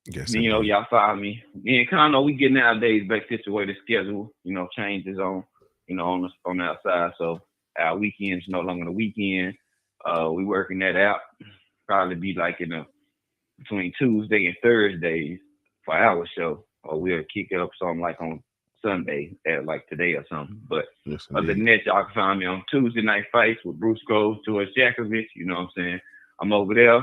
yes, y'all follow me. And kind of we get nowadays back situated schedule, changes on the outside. So our weekends no longer the weekend. We working that out. Probably be like between Tuesday and Thursdays for our show, or we'll kick it up something like on Sunday at like today or something. But other than that, y'all can find me on Tuesday Night Fights with Bruce Groves, George Jakovich. You know what I'm saying? I'm over there.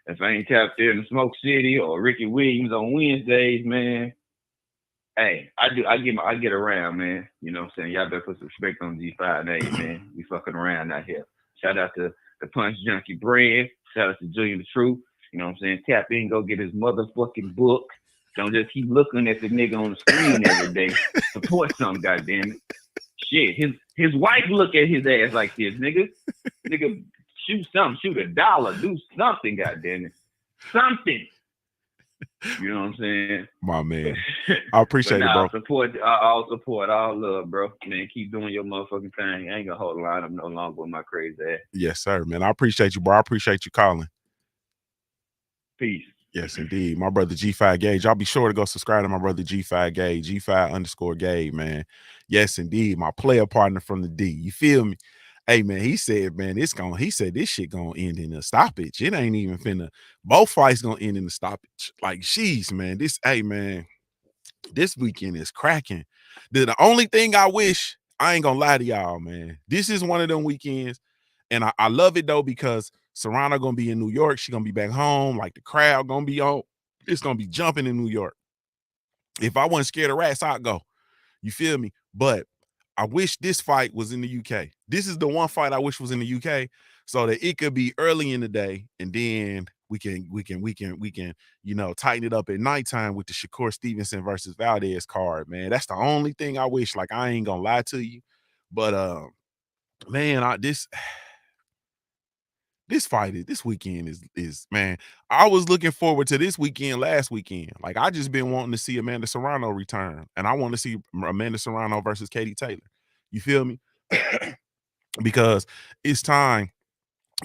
If I ain't tapped in the Smoke City or Ricky Williams on Wednesdays, man, hey, I get around, man. You know what I'm saying? Y'all better put some respect on G5 days, man. We fucking around out here. Shout out to the Punch Junkie brand, Shout out to Julian the Truth. You know what I'm saying? Tap in, go get his motherfucking book. Don't just keep looking at the nigga on the screen every day. Support something, goddamn it. Shit, his wife look at his ass like this, nigga. Nigga, shoot something, shoot $1, do something, goddamn it. Something. You know what I'm saying? My man. I appreciate it, bro. All support, all love, bro. Man, keep doing your motherfucking thing. I ain't gonna hold the line up no longer with my crazy ass. Yes, sir, man. I appreciate you, bro. I appreciate you calling. Peace. Yes, indeed. My brother G5 Gage. Y'all be sure to go subscribe to my brother G5 Gage, G5_Gage, man. Yes, indeed. My player partner from the D. You feel me? Hey, man, he said, man, he said this shit gonna end in a stoppage. It ain't even finna, both fights gonna end in a stoppage. Like, jeez, man, hey, man, this weekend is cracking. The only thing I wish, I ain't gonna lie to y'all, man, this is one of them weekends, and I love it, though, because Serrano gonna be in New York. She gonna be back home. Like, the crowd gonna be on. It's gonna be jumping in New York. If I wasn't scared of rats, I'd go. You feel me? But I wish this fight was in the UK. This is the one fight I wish was in the UK, so that it could be early in the day, and then we can, you know, tighten it up at nighttime with the Shakur Stevenson versus Valdez card, man. That's the only thing I wish. Like, I ain't gonna lie to you, but man, this fight, this weekend is man, I was looking forward to this weekend last weekend. Like, I just been wanting to see Amanda Serrano return, and I want to see Amanda Serrano versus Katie Taylor. You feel me? Because it's time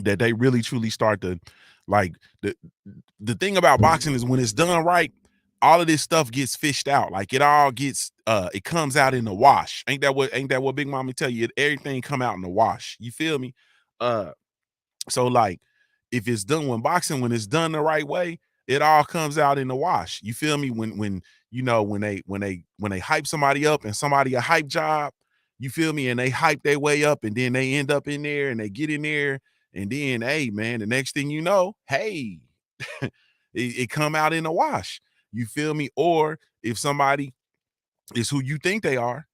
that they really truly start to, like, the thing about boxing is when it's done right, all of this stuff gets fished out. Like, it all gets it comes out in the wash. Ain't that what Big Mama tell you? Everything come out in the wash. You feel me? So, like, if it's done when it's done the right way, it all comes out in the wash. You feel me? When you know, when they hype somebody up and somebody a hype job, you feel me? And they hype their way up, and then they end up in there and they get in there, and then, hey, man, the next thing you know, hey, it come out in the wash. You feel me? Or if somebody is who you think they are,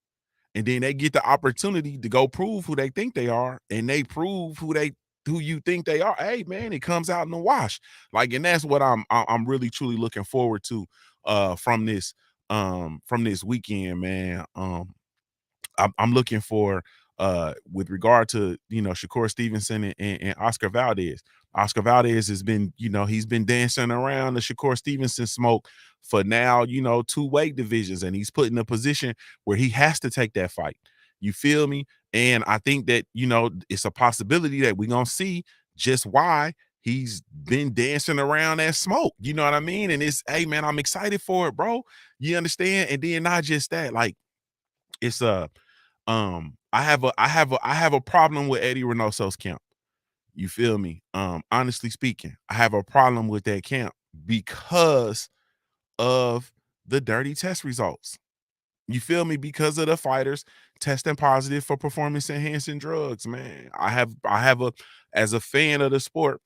and then they get the opportunity to go prove who they think they are, and they prove who you think they are, hey, man, it comes out in the wash. Like, and that's what I'm really truly looking forward to from this weekend, man. I'm looking for with regard to, you know, Shakur Stevenson and Oscar Valdez. Oscar Valdez has been, you know, he's been dancing around the Shakur Stevenson smoke for now, you know, 2 weight divisions, and he's put in a position where he has to take that fight. You feel me? And I think that, you know, it's a possibility that we're gonna see just why he's been dancing around that smoke. You know what I mean? And it's, hey, man, I'm excited for it, bro. You understand? And then not just that, like, it's I have a problem with Eddie Reynoso's camp. You feel me? Honestly speaking, I have a problem with that camp because of the dirty test results. You feel me? Because of the fighters testing positive for performance enhancing drugs, man. I have as a fan of the sport,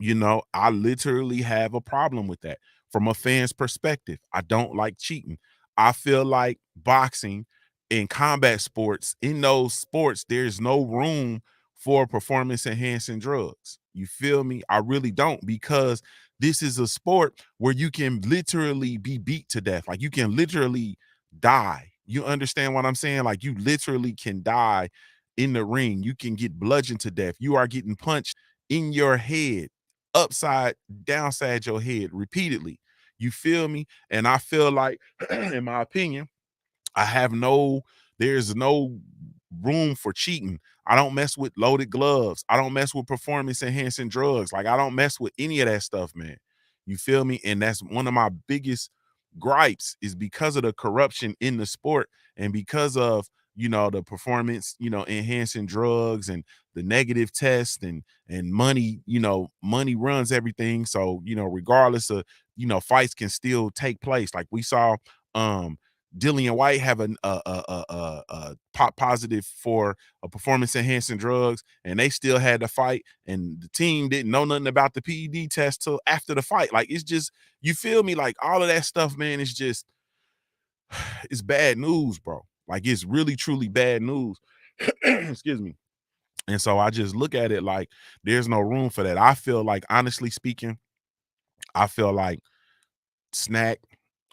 you know, I literally have a problem with that from a fan's perspective. I don't like cheating. I feel like boxing and combat sports, in those sports, there's no room for performance enhancing drugs. You feel me? I really don't, because this is a sport where you can literally be beat to death. Like, you can literally die. You understand what I'm saying? Like, you literally can die in the ring. You can get bludgeoned to death. You are getting punched in your head, upside, downside your head repeatedly. You feel me? And I feel like, in my opinion, there's no room for cheating. I don't mess with loaded gloves. I don't mess with performance enhancing drugs. Like, I don't mess with any of that stuff, man. You feel me? And that's one of my biggest gripes, is because of the corruption in the sport, and because of, you know, the performance, you know, enhancing drugs, and the negative test, and money. You know, money runs everything. So, you know, regardless of, you know, fights can still take place. Like, we saw Dillian Whyte have a pop positive for a performance enhancing drugs, and they still had to fight, and the team didn't know nothing about the PED test till after the fight. Like, it's just, you feel me? Like, all of that stuff, man, it's just, it's bad news, bro. Like, it's really truly bad news. Excuse me. And so I just look at it like there's no room for that. I feel like, honestly speaking, I feel like snack,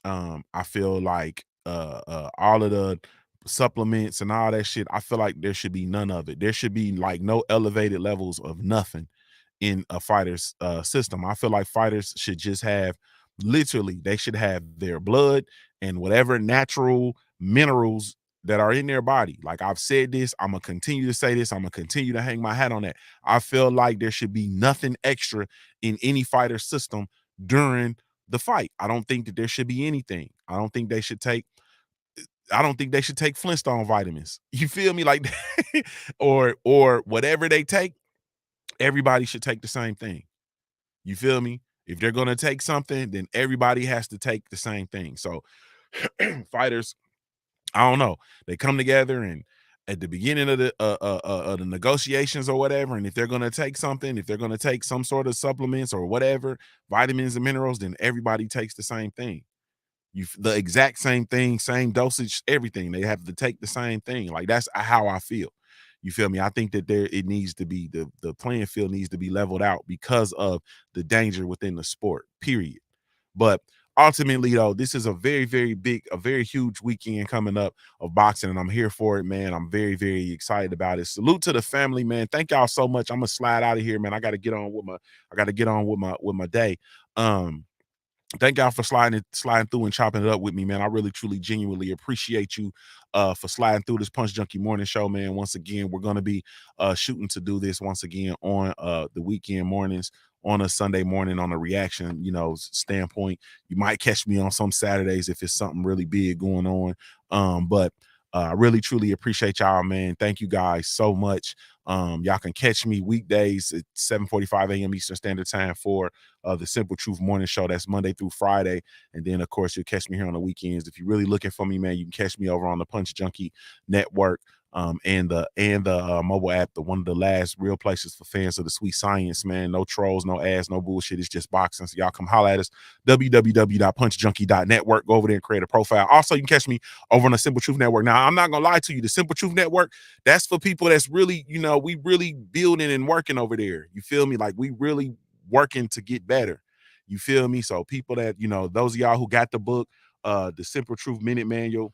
I feel like all of the supplements and all that shit, I feel like there should be none of it. There should be like no elevated levels of nothing in a fighter's system. I feel like fighters should just have, literally, they should have their blood and whatever natural minerals that are in their body. Like I've said this, I'm gonna continue to say this, I'm gonna continue to hang my hat on that. I feel like there should be nothing extra in any fighter's system during the fight. I don't think that there should be anything. I don't think they should take Flintstone vitamins. You feel me? Like or whatever they take, everybody should take the same thing. You feel me? If they're going to take something, then everybody has to take the same thing. So fighters, I don't know, they come together and at the beginning of the negotiations or whatever, and if they're going to take something, if they're going to take some sort of supplements or whatever, vitamins and minerals, then everybody takes the same thing. The exact same thing, same dosage, everything. They have to take the same thing. Like that's how I feel. You feel me? I think that it needs to be, the playing field needs to be leveled out because of the danger within the sport, period. But ultimately, though, this is a very, very big, a very huge weekend coming up of boxing, and I'm here for it, man. I'm very, very excited about it. Salute to the family, man. Thank y'all so much. I'm gonna slide out of here, man. I got to get on with my day. Thank y'all for sliding through and chopping it up with me, man. I really, truly, genuinely appreciate you for sliding through this Punch Junkie morning show, man. Once again, we're going to be shooting to do this once again on the weekend mornings, on a Sunday morning on a reaction, standpoint. You might catch me on some Saturdays if it's something really big going on. But I really, truly appreciate y'all, man. Thank you guys so much. Y'all can catch me weekdays at 7:45 a.m. Eastern Standard Time for the Simple Truth Morning Show. That's Monday through Friday. And then, of course, you'll catch me here on the weekends. If you're really looking for me, man, you can catch me over on the Punch Junkie Network and the mobile app, one of the last real places for fans of the sweet science, man. No trolls, no ads, no bullshit. It's just boxing. So y'all come holler at us. www.punchjunkie.network. Go over there and create a profile. Also, you can catch me over on the Simple Truth Network. Now, I'm not gonna lie to you. The Simple Truth Network, that's for people that's really, we really building and working over there. You feel me? Like we really working to get better. You feel me? So people that, those of y'all who got the book, the Simple Truth Minute Manual,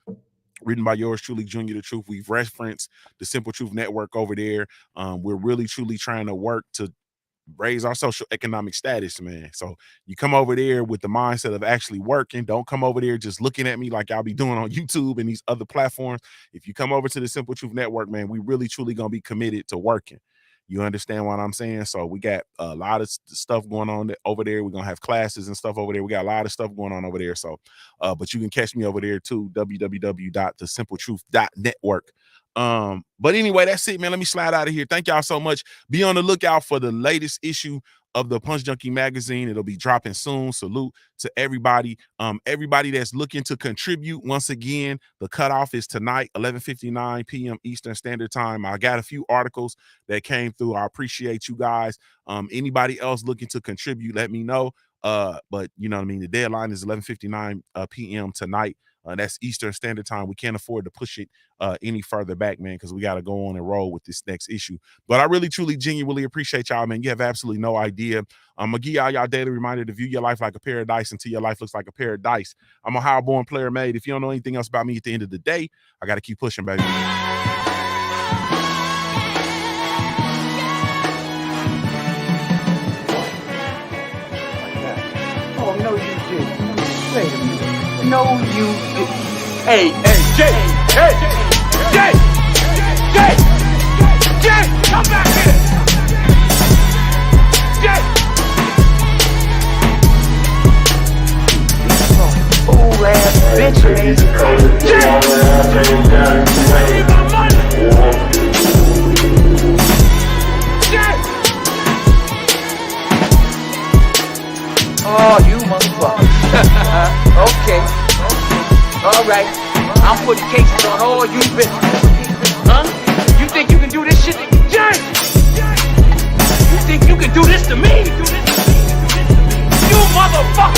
written by yours truly, Junior the Truth. We've referenced the Simple Truth Network over there. We're really, truly trying to work to raise our social economic status, man. So you come over there with the mindset of actually working. Don't come over there just looking at me like I'll be doing on YouTube and these other platforms. If you come over to the Simple Truth Network, man, we really, truly going to be committed to working. You understand what I'm saying? So we got a lot of stuff going on over there. We're going to have classes and stuff over there. We got a lot of stuff going on over there. So, but you can catch me over there too, www.thesimpletruth.network. But anyway, that's it, man. Let me slide out of here. Thank y'all so much. Be on the lookout for the latest issue of the Punch Junkie magazine. It'll be dropping soon. Salute to everybody. Everybody that's looking to contribute. Once again, the cutoff is tonight, 11:59 p.m. Eastern Standard Time. I got a few articles that came through. I appreciate you guys. Anybody else looking to contribute, let me know. But you know what I mean? The deadline is 11:59 p.m. tonight. That's Eastern Standard Time. We can't afford to push it any further back, man, because we got to go on and roll with this next issue. But I really, truly, genuinely appreciate y'all, man. You have absolutely no idea. I'm going to give y'all daily reminder to view your life like a paradise until your life looks like a paradise. I'm a high-born player made. If you don't know anything else about me at the end of the day, I got to keep pushing, baby. Oh, no, you didn't. Wait a minute. No, you didn't. Hey, Jay, come back here. Jay. Fool ass bitch, man. Jay. Need my money. Jay. Oh, you motherfucker. Okay. All right. I'm putting cases on all you bitches. Huh? You think you can do this shit? Jay! You think you can do this to me? You motherfucker!